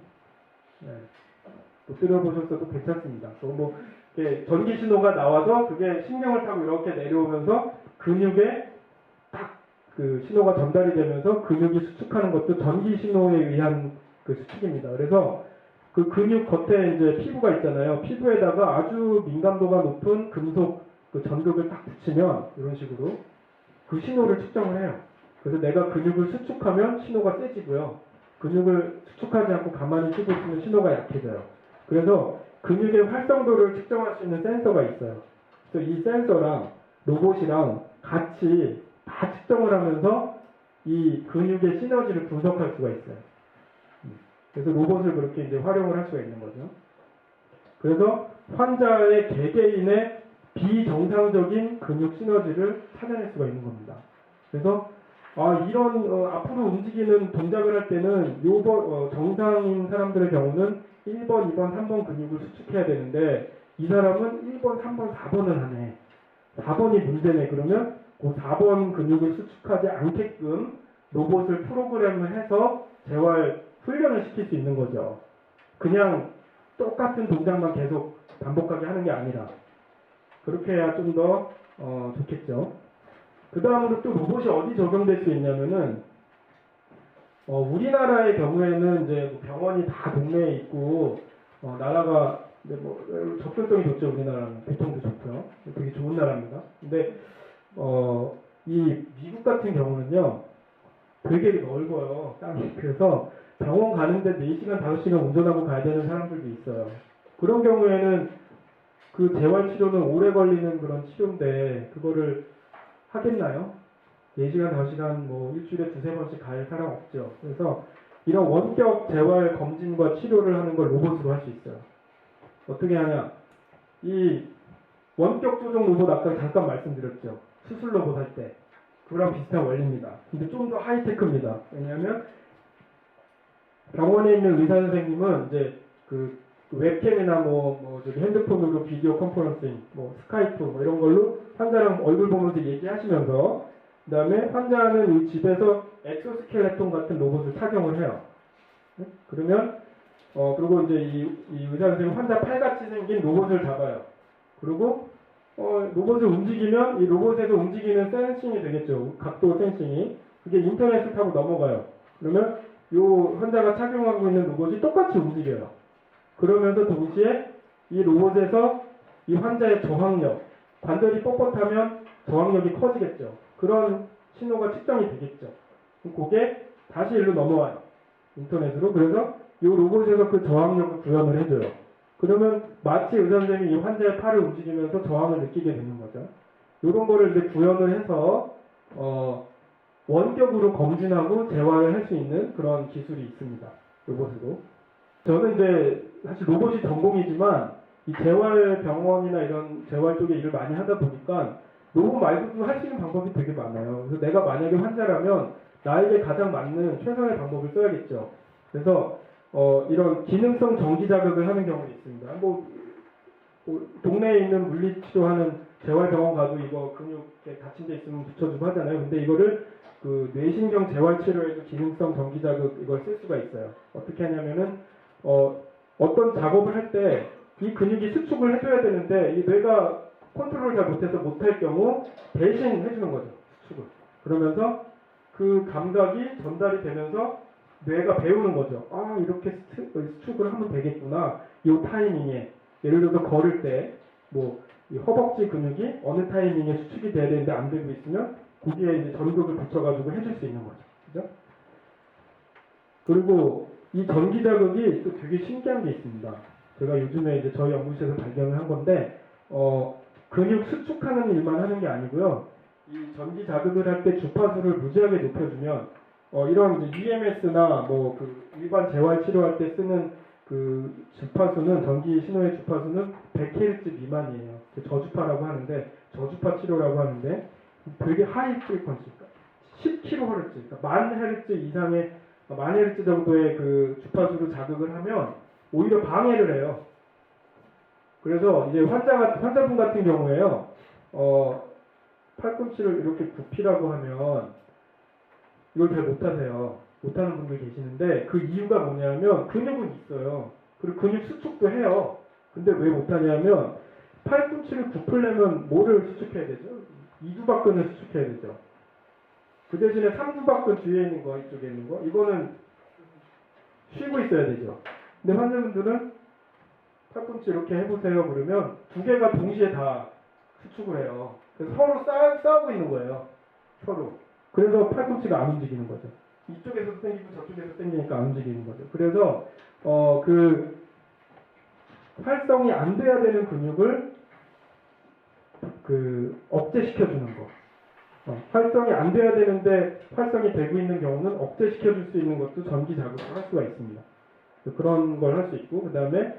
네. 못 들어보셨어도 괜찮습니다. 전기 신호가 나와서 그게 신경을 타고 이렇게 내려오면서 근육에 딱 신호가 전달이 되면서 근육이 수축하는 것도 전기 신호에 의한 수축입니다. 그래서 근육 겉에 이제 피부가 있잖아요. 피부에다가 아주 민감도가 높은 금속 전극을 딱 붙이면 이런 식으로 그 신호를 측정을 해요. 그래서 내가 근육을 수축하면 신호가 세지고요. 근육을 수축하지 않고 가만히 쉬고 있으면 신호가 약해져요. 그래서 근육의 활성도를 측정할 수 있는 센서가 있어요. 그래서 이 센서랑 로봇이랑 같이 다 측정을 하면서 이 근육의 시너지를 분석할 수가 있어요. 그래서 로봇을 그렇게 이제 활용을 할 수가 있는 거죠. 그래서 환자의 개개인의 비정상적인 근육 시너지를 찾아낼 수가 있는 겁니다. 그래서 이런 앞으로 움직이는 동작을 할 때는 정상인 사람들의 경우는 1번, 2번, 3번 근육을 수축해야 되는데 이 사람은 1번, 3번, 4번을 하네. 4번이 문제네. 그러면 그 4번 근육을 수축하지 않게끔 로봇을 프로그램을 해서 재활 훈련을 시킬 수 있는 거죠. 그냥 똑같은 동작만 계속 반복하게 하는 게 아니라 그렇게 해야 좀 더 좋겠죠. 그 다음으로 또 로봇이 어디 적용될 수 있냐면은 우리나라의 경우에는 이제 병원이 다 동네에 있고 나라가 이제 뭐 접근성이 좋죠. 우리나라는 교통도 좋고요. 되게 좋은 나라입니다. 근데 이 미국 같은 경우는요 되게 넓어요. 땅이. 그래서 병원 가는데 4시간, 5시간 운전하고 가야 되는 사람들도 있어요. 그런 경우에는 그 재활치료는 오래 걸리는 그런 치료인데 그거를 하겠나요? 4시간, 5시간 뭐 일주일에 2-3번씩 갈 사람 없죠. 그래서 이런 원격 재활 검진과 치료를 하는 걸 로봇으로 할 수 있어요. 어떻게 하냐? 이 원격 조종 로봇 아까 잠깐 말씀드렸죠. 수술 로봇 할 때. 그거랑 비슷한 원리입니다. 근데 좀 더 하이테크입니다. 왜냐하면 병원에 있는 의사 선생님은 이제 그 웹캠이나 저기 핸드폰으로 비디오 컨퍼런싱, 스카이프 이런 걸로 환자랑 얼굴 보면서 얘기하시면서 그다음에 환자는 이 집에서 엑소스켈레톤 같은 로봇을 착용을 해요. 그러면 그리고 이제 이 의사 선생님 환자 팔같이 생긴 로봇을 잡아요. 그리고 로봇을 움직이면 이 로봇에서 움직이는 센싱이 되겠죠. 각도 센싱이. 그게 인터넷을 타고 넘어가요. 그러면 이 환자가 착용하고 있는 로봇이 똑같이 움직여요. 그러면서 동시에 이 로봇에서 이 환자의 저항력, 관절이 뻣뻣하면 저항력이 커지겠죠. 그런 신호가 측정이 되겠죠. 그게 다시 일로 넘어와요. 인터넷으로. 그래서 이 로봇에서 그 저항력을 구현을 해줘요. 그러면 마치 의사 선생님이 이 환자의 팔을 움직이면서 저항을 느끼게 되는 거죠. 이런 거를 이제 구현을 해서 원격으로 검진하고 재활을 할 수 있는 그런 기술이 있습니다. 로봇으로. 저는 이제 사실 로봇이 전공이지만 이 재활병원이나 이런 재활 쪽에 일을 많이 하다 보니까 로봇 말고도 할 수 있는 방법이 되게 많아요. 그래서 내가 만약에 환자라면 나에게 가장 맞는 최선의 방법을 써야겠죠. 그래서 이런 기능성 정기 자극을 하는 경우도 있습니다. 동네에 있는 물리치료하는 재활병원 가도 이거 근육에 다친 데 있으면 붙여주고 하잖아요. 근데 이거를 그 뇌신경 재활치료에도 기능성 정기 자극 이걸 쓸 수가 있어요. 어떻게 하냐면은 어떤 작업을 할 때 이 근육이 수축을 해줘야 되는데 이 뇌가 컨트롤을 잘 못해서 못할 경우 대신 해주는 거죠. 수축을. 그러면서 그 감각이 전달이 되면서 뇌가 배우는 거죠. 이렇게 수축을 하면 되겠구나. 이 타이밍에. 예를 들어서 걸을 때 이 허벅지 근육이 어느 타이밍에 수축이 돼야 되는데 안 되고 있으면 거기에 이제 전극을 붙여가지고 해줄 수 있는 거죠. 그죠? 그리고 이 전기 자극이 또 되게 신기한 게 있습니다. 제가 요즘에 이제 저희 연구실에서 발견을 한 건데, 근육 수축하는 일만 하는 게 아니고요. 이 전기 자극을 할 때 주파수를 무지하게 높여주면, 이런 이제 EMS나 그 일반 재활 치료할 때 쓰는 그 주파수는, 전기 신호의 주파수는 100Hz 미만이에요. 저주파라고 하는데, 저주파 치료라고 하는데, 되게 하이 프리퀀시, 10kHz, 그러니까 1000Hz 이상의 1000Hz 정도의 그 주파수로 자극을 하면 오히려 방해를 해요. 그래서 이제 환자분 같은 경우에요, 팔꿈치를 이렇게 굽히라고 하면 이걸 잘 못하세요. 못하는 분들 계시는데 그 이유가 뭐냐면 근육은 있어요. 그리고 근육 수축도 해요. 근데 왜 못하냐면 팔꿈치를 굽히려면 뭐를 수축해야 되죠? 이두박근을 수축해야 되죠. 그 대신에 삼두박근 뒤에 있는 거, 이쪽에 있는 거, 이거는 쉬고 있어야 되죠. 근데 환자분들은 팔꿈치 이렇게 해보세요 그러면 두 개가 동시에 다 수축을 해요. 그래서 서로 싸우고 있는 거예요. 서로. 그래서 팔꿈치가 안 움직이는 거죠. 이쪽에서도 당기고 저쪽에서 당기니까 안 움직이는 거죠. 그래서 그 활성이 안 돼야 되는 근육을 그 억제시켜주는 거. 활성이 안 돼야 되는데 활성이 되고 있는 경우는 억제시켜줄 수 있는 것도 전기 자극을 할 수가 있습니다. 그런 걸 할 수 있고, 그 다음에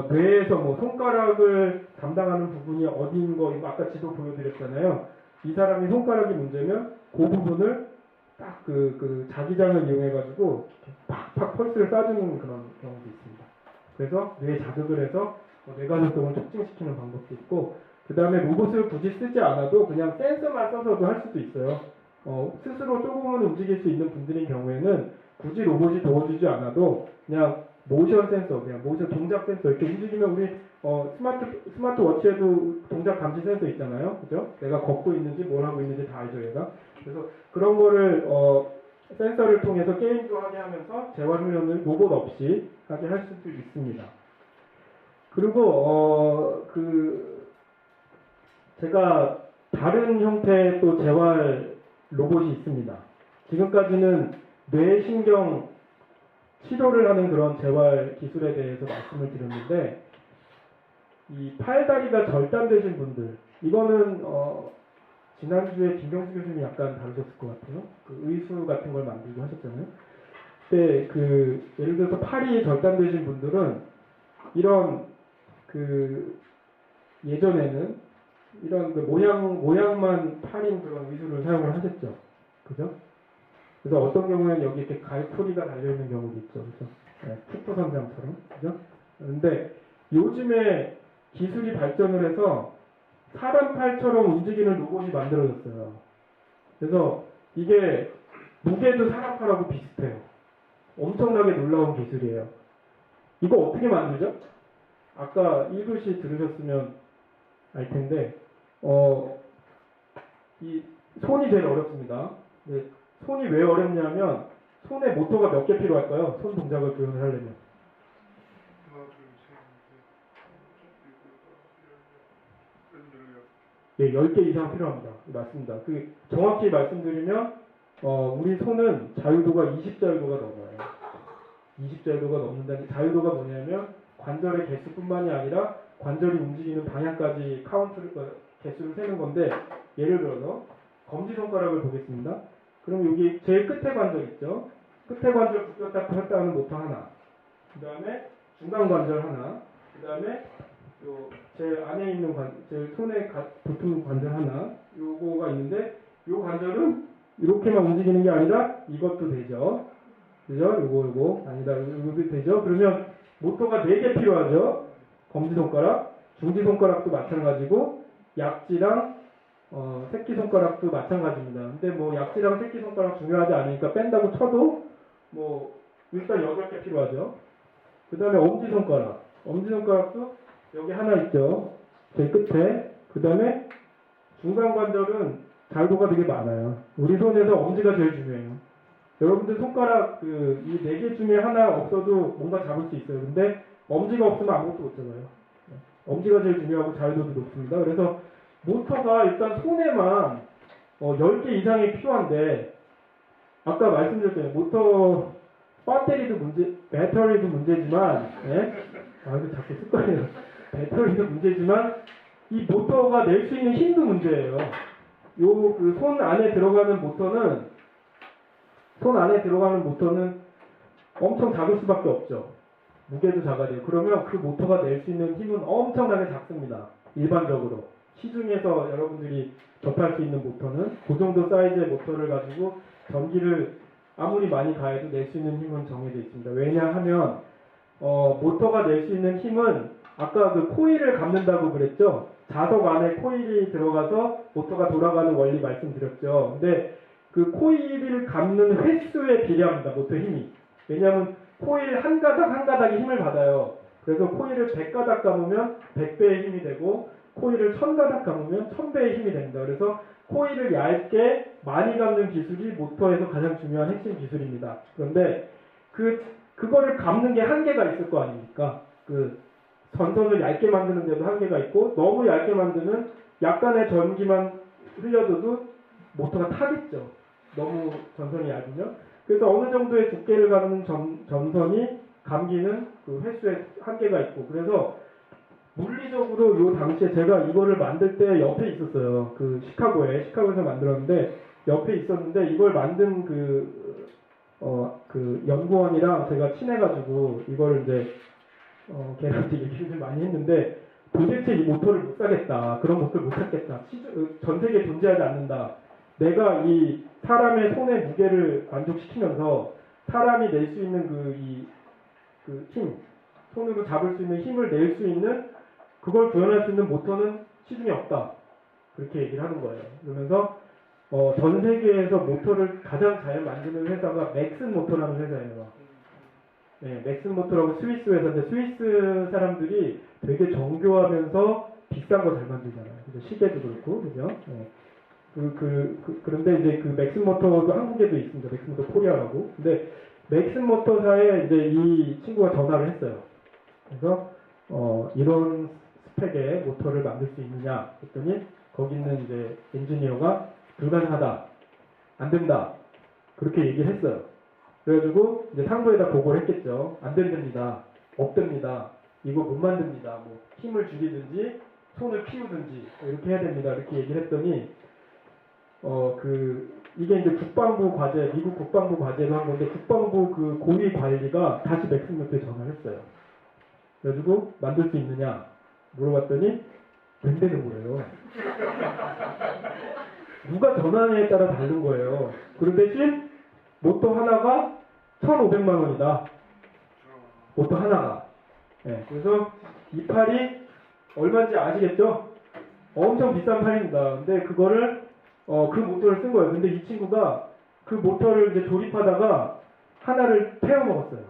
뇌에서 뭐 손가락을 담당하는 부분이 어디인 거, 이거 아까 지도 보여드렸잖아요. 이 사람이 손가락이 문제면 그 부분을 딱 그 자기장을 이용해가지고 팍팍 펄스를 쏴주는 그런 경우도 있습니다. 그래서 뇌에 자극을 해서 뇌관성성을 촉진시키는 방법도 있고, 그 다음에 로봇을 굳이 쓰지 않아도 그냥 센서만 써서도 할 수도 있어요. 스스로 조금은 움직일 수 있는 분들인 경우에는 굳이 로봇이 도와주지 않아도 그냥 모션 센서, 그냥 모션 동작 센서 이렇게 움직이면 우리 스마트워치에도 동작 감지 센서 있잖아요. 그죠? 내가 걷고 있는지 뭘 하고 있는지 다 알죠, 얘가. 그래서 그런 거를 센서를 통해서 게임도 하게 하면서 재활 훈련을 로봇 없이 하게 할 수도 있습니다. 그리고 제가 다른 형태의 또 재활 로봇이 있습니다. 지금까지는 뇌신경 치료를 하는 그런 재활 기술에 대해서 말씀을 드렸는데, 이 팔다리가 절단되신 분들, 이거는 지난주에 김경수 교수님이 약간 다루셨을 것 같아요. 그 의수 같은 걸 만들고 하셨잖아요. 근데 예를 들어서 팔이 절단되신 분들은 이런 예전에는 이런 모양만 팔인 그런 의수를 사용을 하셨죠. 그죠? 그래서 어떤 경우에는 여기 이렇게 갈고리가 달려있는 경우도 있죠. 그죠? 네, 축구선장처럼. 그죠? 근데 요즘에 기술이 발전을 해서 사람 팔처럼 움직이는 로봇이 만들어졌어요. 그래서 이게 무게도 사람 팔하고 비슷해요. 엄청나게 놀라운 기술이에요. 이거 어떻게 만들죠? 아까 1교시 들으셨으면 알 텐데, 이 손이 제일 어렵습니다. 네, 손이 왜 어렵냐면 손에 모터가 몇 개 필요할까요? 손 동작을 구현을 하려면. 예, 10개 이상 필요합니다. 맞습니다. 정확히 말씀드리면 우리 손은 자유도가 20자유도가 넘어요. 20자유도가 넘는다는 자유도가 뭐냐면 관절의 개수뿐만이 아니라 관절이 움직이는 방향까지 개수를 세는 건데, 예를 들어서 검지손가락을 보겠습니다. 그럼 여기 제일 끝에 관절 있죠? 끝에 관절 굽혔다 폈다 하는 모터 하나, 그 다음에 중간 관절 하나, 그 다음에 제 안에 있는 제 손에 붙은 관절 하나, 요거가 있는데, 요 관절은 이렇게만 움직이는 게 아니라 이것도 되죠. 그죠? 요거 아니다, 요것도 되죠. 그러면 모터가 4개 필요하죠. 검지손가락, 중지손가락도 마찬가지고, 약지랑 새끼손가락도 마찬가지입니다. 근데 뭐 약지랑 새끼손가락 중요하지 않으니까 뺀다고 쳐도 일단 8개 필요하죠. 그 다음에 엄지손가락도 여기 하나 있죠. 제일 끝에. 그 다음에 중간 관절은 자유도가 되게 많아요. 우리 손에서 엄지가 제일 중요해요. 여러분들 손가락 이 4개 중에 하나 없어도 뭔가 잡을 수 있어요. 근데 엄지가 없으면 아무것도 못 잡아요. 엄지가 제일 중요하고 자유도도 높습니다. 그래서 모터가 일단 손에만 10개 이상이 필요한데, 아까 말씀드렸잖아요. 모터 배터리도 문제지만, 예? 이거 자꾸 습관이에요. 배터리도 문제지만 이 모터가 낼 수 있는 힘도 문제예요. 손 안에 들어가는 모터는 엄청 작을 수밖에 없죠. 무게도 작아져요. 그러면 그 모터가 낼 수 있는 힘은 엄청나게 작습니다. 일반적으로. 시중에서 여러분들이 접할 수 있는 모터는 그 정도 사이즈의 모터를 가지고 전기를 아무리 많이 가해도 낼 수 있는 힘은 정해져 있습니다. 왜냐하면 모터가 낼 수 있는 힘은 아까 코일을 감는다고 그랬죠. 자석 안에 코일이 들어가서 모터가 돌아가는 원리 말씀드렸죠. 근데 그 코일을 감는 횟수에 비례합니다. 모터 힘이. 왜냐하면 코일 한 가닥 한 가닥이 힘을 받아요. 그래서 코일을 100가닥 감으면 100배의 힘이 되고, 코일을 1000가닥 감으면 1000배의 힘이 됩니다. 그래서 코일을 얇게 많이 감는 기술이 모터에서 가장 중요한 핵심 기술입니다. 그런데 그거를 감는 게 한계가 있을 거 아닙니까? 전선을 얇게 만드는 데도 한계가 있고, 너무 얇게 만드는 약간의 전기만 흘려줘도 모터가 타겠죠. 너무 전선이 얇으면. 그래서 어느 정도의 두께를 가는 전선이 감기는 그 횟수에 한계가 있고, 그래서 물리적으로 요 당시에 제가 이거를 만들 때 옆에 있었어요. 그 시카고에서 만들었는데 옆에 있었는데 이걸 만든 그 연구원이랑 제가 친해가지고 이걸 이제 걔한테 얘기를 많이 했는데 도대체 이 모터를 못 사겠다. 그런 모터를 못 찾겠다. 전 세계에 존재하지 않는다. 내가 이 사람의 손의 무게를 만족시키면서 사람이 낼 수 있는 그 힘, 손으로 잡을 수 있는 힘을 낼 수 있는 그걸 구현할 수 있는 모터는 시중에 없다. 그렇게 얘기를 하는 거예요. 그러면서 전 세계에서 모터를 가장 잘 만드는 회사가 맥슨 모터라는 회사예요. 네, 맥슨 모터라고 스위스 회사인데 스위스 사람들이 되게 정교하면서 비싼 거 잘 만들잖아요. 그죠? 시계도 그렇고, 그죠? 네. 그런데 이제 그 맥슨 모터도 한국에도 있습니다. 맥슨 모터 코리아라고. 근데 맥슨 모터사에 이제 이 친구가 전화를 했어요. 그래서 이런 스펙의 모터를 만들 수 있느냐 했더니 거기 있는 이제 엔지니어가 불가능하다, 안 된다 그렇게 얘기를 했어요. 그래가지고 이제 상부에다 보고를 했겠죠. 안 된답니다, 없답니다, 이거 못 만듭니다, 뭐 힘을 줄이든지 손을 키우든지 이렇게 해야 됩니다 이렇게 얘기를 했더니 이게 이제 국방부 과제, 미국 국방부 과제로 한 건데 국방부 그 고위 관리가 다시 맥스모터에 전화를 했어요. 그래가지고 만들 수 있느냐 물어봤더니 된다는 거예요. 누가 전화에 따라 다른 거예요. 그런 대신 모터 하나가 1,500만 원이다. 모터 하나가. 네, 그래서 이 팔이 얼마인지 아시겠죠? 엄청 비싼 팔입니다. 근데 그거를 그 모터를 쓴 거예요. 근데 이 친구가 그 모터를 이제 조립하다가 하나를 태워 먹었어요.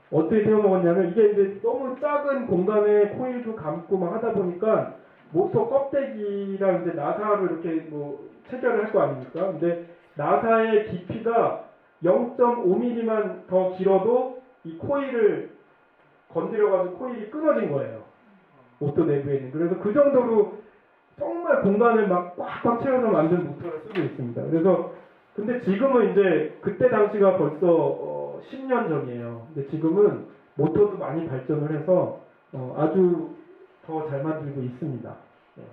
어떻게 태워 먹었냐면 이게 이제 너무 작은 공간에 코일도 감고 막 하다 보니까 모터 껍데기랑 이제 나사로 이렇게 뭐 체결을 할 거 아닙니까? 근데 나사의 깊이가 0.5mm만 더 길어도 이 코일을 건드려가지고 코일이 끊어진 거예요. 모터 내부에 있는. 그래서 그 정도로 정말 공간을 막 꽉꽉 채워서 만든 모터를 쓰고 있습니다. 그래서 근데 지금은 이제 그때 당시가 벌써 10년 전이에요. 근데 지금은 모터도 많이 발전을 해서 아주 더 잘 만들고 있습니다. 네.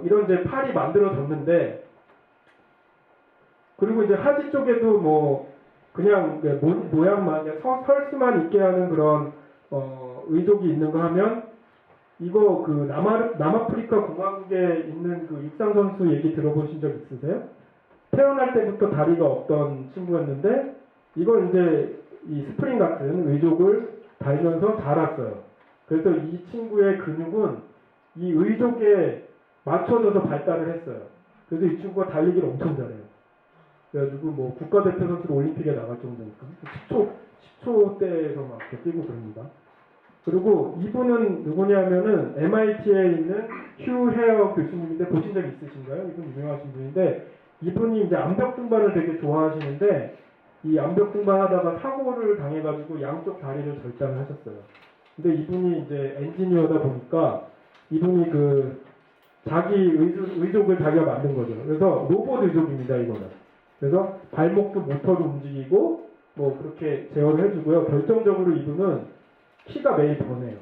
이런 이제 팔이 만들어졌는데, 그리고 이제 하지 쪽에도 뭐 그냥 모양만 설수만 있게 하는 그런 의족이 있는 거 하면, 이거 그 남아프리카 공화국에 있는 그 육상 선수 얘기 들어보신 적 있으세요? 태어날 때부터 다리가 없던 친구였는데 이걸 이제 이 스프링 같은 의족을 달면서 자랐어요. 그래서 이 친구의 근육은 이 의족에 맞춰져서 발달을 했어요. 그래서 이 친구가 달리기를 엄청 잘해요. 그래가지고 뭐 국가대표 선수로 올림픽에 나갈 정도니까 10초대에서 막 이렇게 뛰고 그럽니다. 그리고 이분은 누구냐면은 MIT에 있는 휴 헤어 교수님인데 보신 적 있으신가요? 이분 유명하신 분인데 이분이 이제 암벽 등반을 되게 좋아하시는데 이 암벽 등반하다가 사고를 당해가지고 양쪽 다리를 절단을 하셨어요. 근데 이분이 이제 엔지니어다 보니까 이분이 그 자기 의족을 자기가 만든 거죠. 그래서 로봇 의족입니다, 이거는. 그래서 발목도 모터로 움직이고 뭐 그렇게 제어를 해주고요. 결정적으로 이분은 키가 매일 변해요.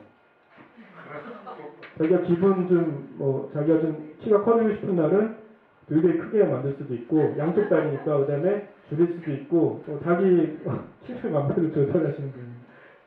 자기가 자기가 좀 키가 커지고 싶은 날은 되게 크게 만들 수도 있고, 양쪽 다리니까 그 다음에 줄일 수도 있고, 자기 키를 맘대로 조절하시는 분입니다.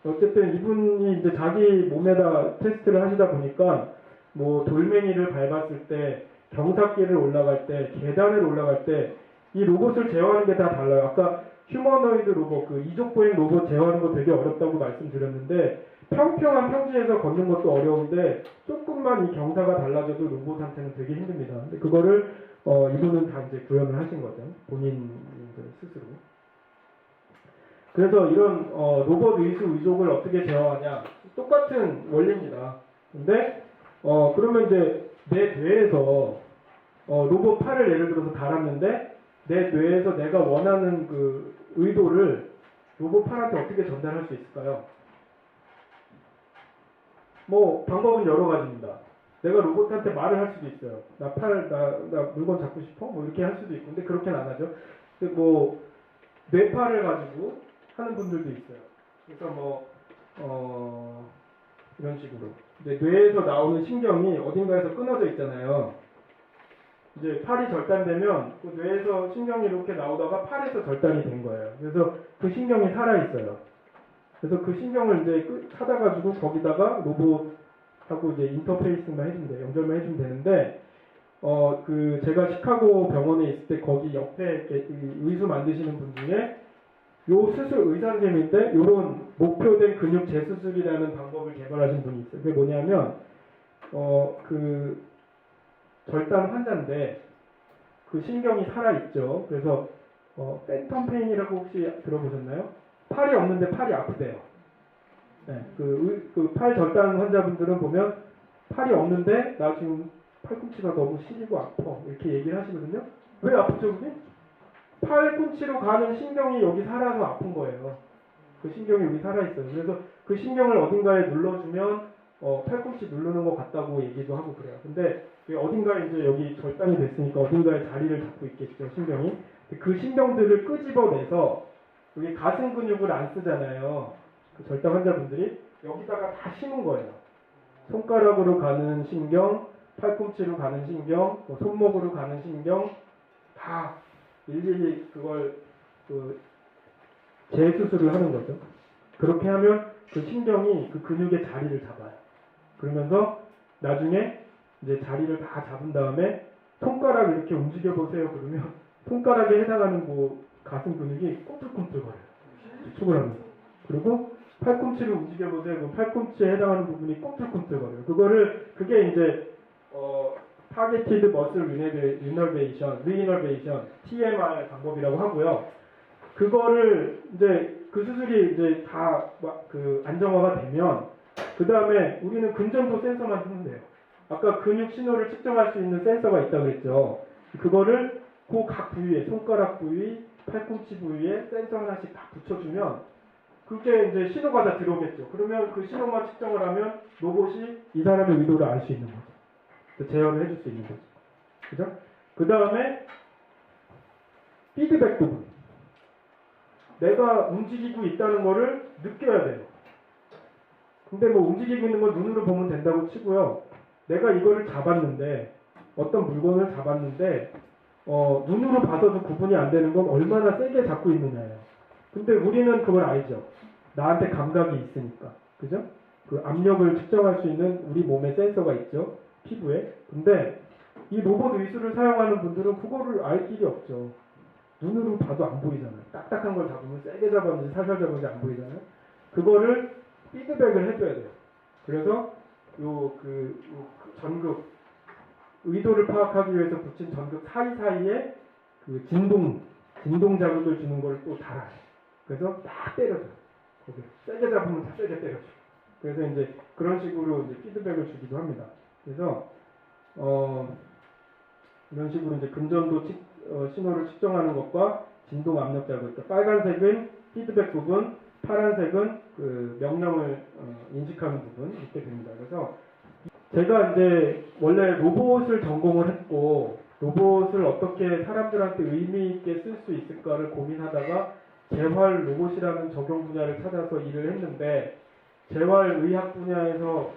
어쨌든 이분이 이제 자기 몸에다 테스트를 하시다 보니까, 뭐 돌멩이를 밟았을 때, 경사길을 올라갈 때, 계단을 올라갈 때, 이 로봇을 제어하는 게 다 달라요. 아까 휴머노이드 로봇, 그 이족보행 로봇 제어하는 거 되게 어렵다고 말씀드렸는데, 평평한 평지에서 걷는 것도 어려운데 조금만 이 경사가 달라져도 로봇한테는 되게 힘듭니다. 근데 그거를 이분은 다 이제 구현을 하신 거죠. 본인 스스로. 그래서 이런 로봇 의족을 어떻게 제어하냐, 똑같은 원리입니다. 근데 그러면 이제 내 뇌에서 로봇 팔을 예를 들어서 달았는데 내 뇌에서 내가 원하는 그 의도를 로봇 팔한테 어떻게 전달할 수 있을까요? 뭐 방법은 여러 가지입니다. 내가 로봇한테 말을 할 수도 있어요. 나 물건 잡고 싶어? 뭐 이렇게 할 수도 있고. 근데 그렇게는 안 하죠. 근데 뭐, 뇌파를 가지고 하는 분들도 있어요. 그래서 뭐, 이런 식으로. 이제 뇌에서 나오는 신경이 어딘가에서 끊어져 있잖아요. 이제 팔이 절단되면 그 뇌에서 신경이 이렇게 나오다가 팔에서 절단이 된 거예요. 그래서 그 신경이 살아있어요. 그래서 그 신경을 이제 찾아가지고 거기다가 로봇하고 이제 인터페이스만 해주면 돼요. 연결만 해주면 되는데, 제가 시카고 병원에 있을 때 거기 옆에 이렇게 의수 만드시는 분 중에 요 수술 의사 선생님인데 요런 목표된 근육 재수술이라는 방법을 개발하신 분이 있어요. 그게 뭐냐면 그 절단 환자인데 그 신경이 살아있죠. 그래서 팬텀 페인이라고 혹시 들어보셨나요? 팔이 없는데 팔이 아프대요. 네, 그 팔 절단 환자분들은 보면 팔이 없는데 나 지금 팔꿈치가 너무 시리고 아파 이렇게 얘기를 하시거든요. 왜 아프죠 그게? 팔꿈치로 가는 신경이 여기 살아서 아픈 거예요. 그 신경이 여기 살아있어요. 그래서 그 신경을 어딘가에 눌러주면 팔꿈치 누르는 것 같다고 얘기도 하고 그래요. 근데 어딘가에 이제 여기 절단이 됐으니까 어딘가에 자리를 잡고 있겠죠, 신경이. 그 신경들을 끄집어내서 여기 가슴 근육을 안 쓰잖아요. 그 절단 환자분들이 여기다가 다 심은 거예요. 손가락으로 가는 신경, 팔꿈치로 가는 신경, 뭐 손목으로 가는 신경 다 일일이 그걸 재수술을 하는 거죠. 그렇게 하면 그 신경이 그 근육의 자리를 잡아요. 그러면서 나중에 이제 자리를 다 잡은 다음에 손가락 이렇게 움직여 보세요. 그러면 손가락에 해당하는 뭐 가슴 근육이 꿈틀꿈틀거려요. 수축을 하면서. 그리고 팔꿈치를 움직여 보세요. 그럼 팔꿈치에 해당하는 부분이 꿈틀꿈틀거려요. 그게 이제 타겟티드 머슬 리너베이션, TMR 방법이라고 하고요. 그거를 이제 그 수술이 이제 다 안정화가 되면 그 다음에 우리는 근전도 센서만 쓰면 돼요. 아까 근육 신호를 측정할 수 있는 센서가 있다고 그랬죠. 그거를 그 각 부위에 손가락 부위, 팔꿈치 부위에 센서 하나씩 다 붙여주면 그게 이제 신호가 다 들어오겠죠. 그러면 그 신호만 측정을 하면 로봇이 이 사람의 의도를 알 수 있는 거죠. 제어를 해줄 수 있는 거죠. 그죠? 그 다음에 피드백 부분. 내가 움직이고 있다는 거를 느껴야 돼요. 근데 뭐 움직이고 있는 걸 눈으로 보면 된다고 치고요. 내가 이거를 잡았는데 어떤 물건을 잡았는데 눈으로 봐서도 구분이 안 되는 건 얼마나 세게 잡고 있느냐예요. 근데 우리는 그걸 알죠. 나한테 감각이 있으니까. 그죠? 그 압력을 측정할 수 있는 우리 몸에 센서가 있죠. 피부에. 근데 이 로봇 의수를 사용하는 분들은 그거를 알 길이 없죠. 눈으로 봐도 안 보이잖아요. 딱딱한 걸 잡으면 세게 잡았는지 살살 잡았는지 안 보이잖아요. 그거를 피드백을 해줘야 돼요. 그래서 전극 의도를 파악하기 위해서 붙인 전극 사이사이에 그 진동 자극을 주는 걸 또 달아요. 그래서 딱 때려줘요. 거기 세게 잡으면 다 세게 때려줘요. 그래서 이제 그런 식으로 이제 피드백을 주기도 합니다. 그래서 이런 식으로 이제 근전도 신호를 측정하는 것과 진동 압력 자극. 그러니까 빨간색은 피드백 부분, 파란색은 그 명령을 인식하는 부분 이렇게 됩니다. 그래서 제가 이제 원래 로봇을 전공을 했고 로봇을 어떻게 사람들한테 의미 있게 쓸 수 있을까를 고민하다가 재활 로봇이라는 적용 분야를 찾아서 일을 했는데 재활의학 분야에서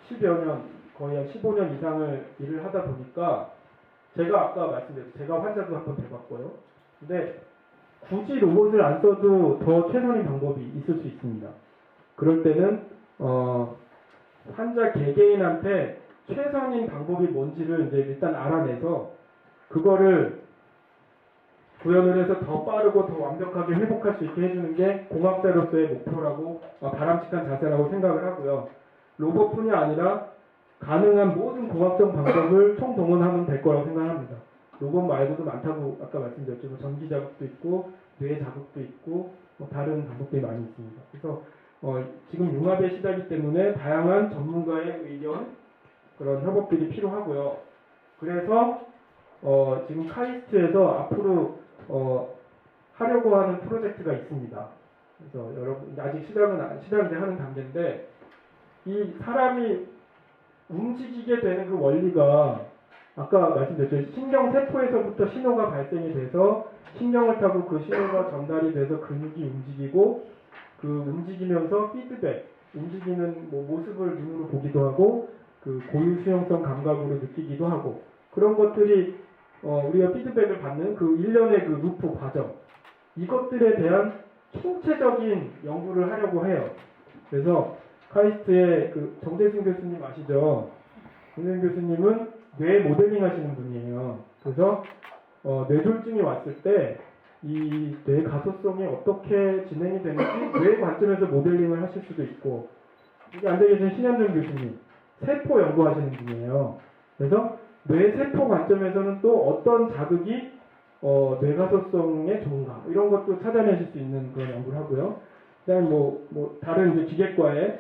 10여 년, 거의 한 15년 이상을 일을 하다 보니까 제가 아까 말씀드렸죠. 제가 환자도 한번 돼봤고요. 근데 굳이 로봇을 안 써도 더 최선의 방법이 있을 수 있습니다. 그럴 때는 환자 개개인한테 최선인 방법이 뭔지를 이제 일단 알아내서 그거를 구현을 해서 더 빠르고 더 완벽하게 회복할 수 있게 해주는 게 공학자로서의 목표라고 바람직한 자세라고 생각을 하고요. 로봇뿐이 아니라 가능한 모든 공학적 방법을 총동원하면 될 거라고 생각합니다. 로봇 말고도 많다고 아까 말씀드렸죠. 전기 자극도 있고 뇌 자극도 있고 다른 방법들이 많이 있습니다. 그래서 지금 융합의 시대이기 때문에 다양한 전문가의 의견 그런 협업들이 필요하고요. 그래서 지금 카이스트에서 앞으로 하려고 하는 프로젝트가 있습니다. 그래서 여러분 아직 시작은 하는 단계인데 이 사람이 움직이게 되는 그 원리가 아까 말씀드렸죠. 신경세포에서부터 신호가 발생이 돼서 신경을 타고 그 신호가 전달이 돼서 근육이 움직이고 그 움직이면서 피드백, 움직이는 뭐 모습을 눈으로 보기도 하고 그 고유 수용성 감각으로 느끼기도 하고 그런 것들이 우리가 피드백을 받는 그 일련의 그 루프 과정 이것들에 대한 총체적인 연구를 하려고 해요. 그래서 카이스트의 그 정대승 교수님 아시죠? 정대승 교수님은 뇌 모델링 하시는 분이에요. 그래서 뇌졸중이 왔을 때 이 뇌 가소성이 어떻게 진행이 되는지 뇌 관점에서 모델링을 하실 수도 있고 여기 앉아 계신 신현준 교수님 세포 연구하시는 분이에요. 그래서 뇌 세포 관점에서는 또 어떤 자극이 뇌 가소성에 좋은가 이런 것도 찾아내실 수 있는 그런 연구를 하고요. 그다음에 뭐 다른 이제 기계과의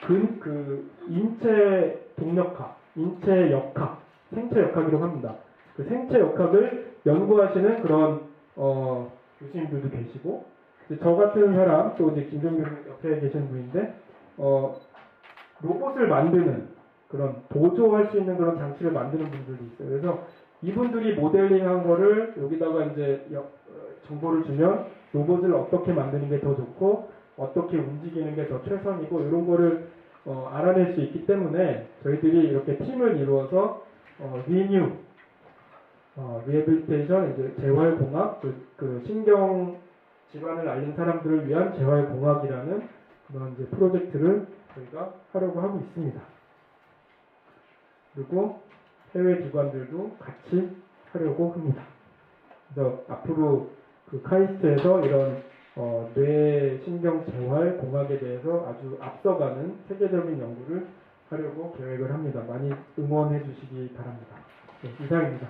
그 인체 동력학, 인체 역학, 생체 역학이라고 합니다. 그 생체 역학을 연구하시는 그런 교수님들도 계시고 저 같은 사람 또 이제 김정규 옆에 계시는 분인데 로봇을 만드는 그런 보조할 수 있는 그런 장치를 만드는 분들도 있어요. 그래서 이분들이 모델링한 거를 여기다가 이제 정보를 주면 로봇을 어떻게 만드는 게 더 좋고 어떻게 움직이는 게 더 최선이고 이런 거를 알아낼 수 있기 때문에 저희들이 이렇게 팀을 이루어서 리뉴 리해빌리테이션 이제 재활공학 그 신경 질환을 앓는 사람들을 위한 재활공학이라는 그런 이제 프로젝트를 저희가 하려고 하고 있습니다. 그리고 해외 기관들도 같이 하려고 합니다. 그래서 앞으로 그 카이스트에서 이런 뇌신경 재활 공학에 대해서 아주 앞서가는 세계적인 연구를 하려고 계획을 합니다. 많이 응원해 주시기 바랍니다. 네, 이상입니다.